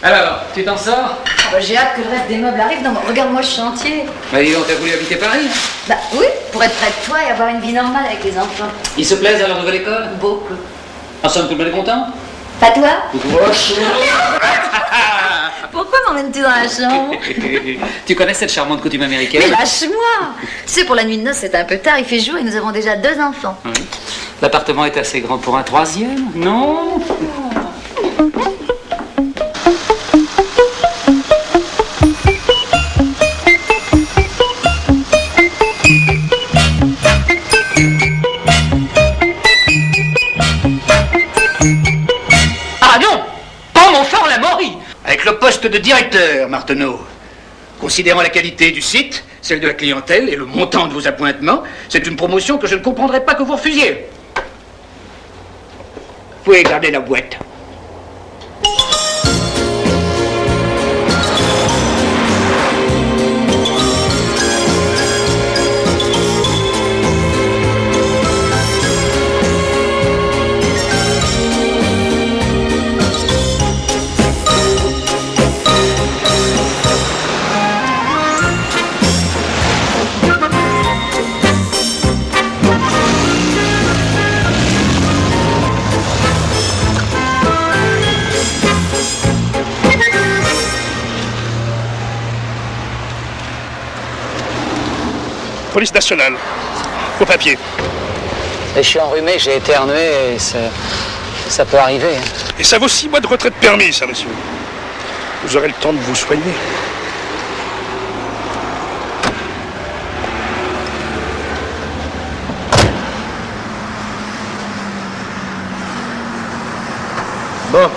Alors, tu t'en sors?
J'ai hâte que le reste des meubles arrive. Non, mais regarde-moi ce chantier.
Bah dis donc, t'as voulu habiter Paris?
Bah oui, pour être près de toi et avoir une vie normale avec les enfants.
Ils se plaisent à leur nouvelle école?
Beaucoup.
En somme, tout le monde est content?
Pas toi?
Oh,
Pourquoi m'emmènes-tu dans la chambre?
tu connais cette charmante coutume américaine?
Mais lâche-moi! Tu sais, pour la nuit de noces, c'est un peu tard, il fait jour et nous avons déjà 2 enfants.
Oui. L'appartement est assez grand pour un 3e, non?
Avec le poste de directeur, Marteneau. Considérant la qualité du site, celle de la clientèle et le montant de vos appointements, c'est une promotion que je ne comprendrais pas que vous refusiez. Vous pouvez garder la boîte.
Police nationale. Vos papiers.
Et je suis enrhumé, j'ai éternué et ça peut arriver.
Et ça vaut 6 mois de retraite permis, ça, monsieur. Vous aurez le temps de vous soigner.
Bon,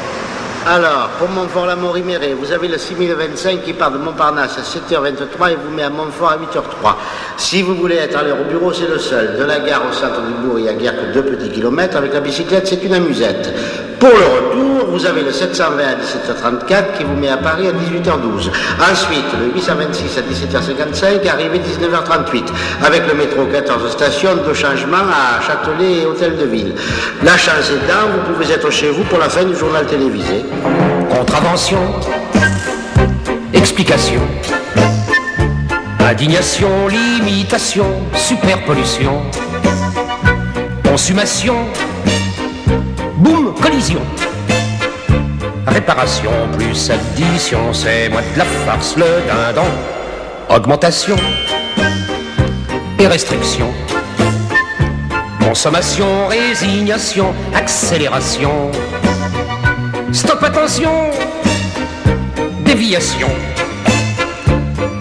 alors, pour Montfort-la-Morimméré, vous avez le 6025 qui part de Montparnasse à 7h23 et vous met à Montfort à 8h03. Si vous voulez être allé au bureau, c'est le seul. De la gare au centre du bourg, il n'y a guère que 2 petits kilomètres. Avec la bicyclette, c'est une amusette. Pour le retour, vous avez le 720 à 17h34 qui vous met à Paris à 18h12. Ensuite, le 826 à 17h55, arrivé 19h38. Avec le métro 14 stations, 2 changements à Châtelet et Hôtel de Ville. La chance étant, vous pouvez être chez vous pour la fin du journal télévisé.
Contravention, explication, indignation, limitation, superpollution, consommation, boum, collision, réparation plus addition, c'est moi de la farce, le dindon, augmentation et restriction, consommation, résignation, accélération, stop, attention, déviation,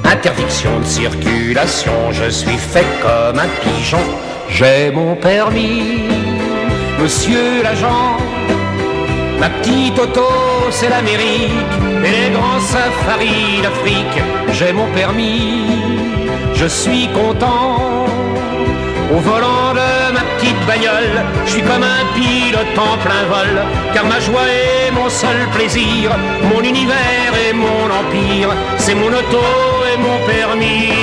interdiction de circulation, je suis fait comme un pigeon, j'ai mon permis, monsieur l'agent, ma petite auto c'est l'Amérique, et les grands safaris d'Afrique, j'ai mon permis, je suis content, au volant de ma petite bagnole, je suis comme un pilote en plein vol, car ma joie est mon seul plaisir, mon univers et mon empire, c'est mon auto et mon permis.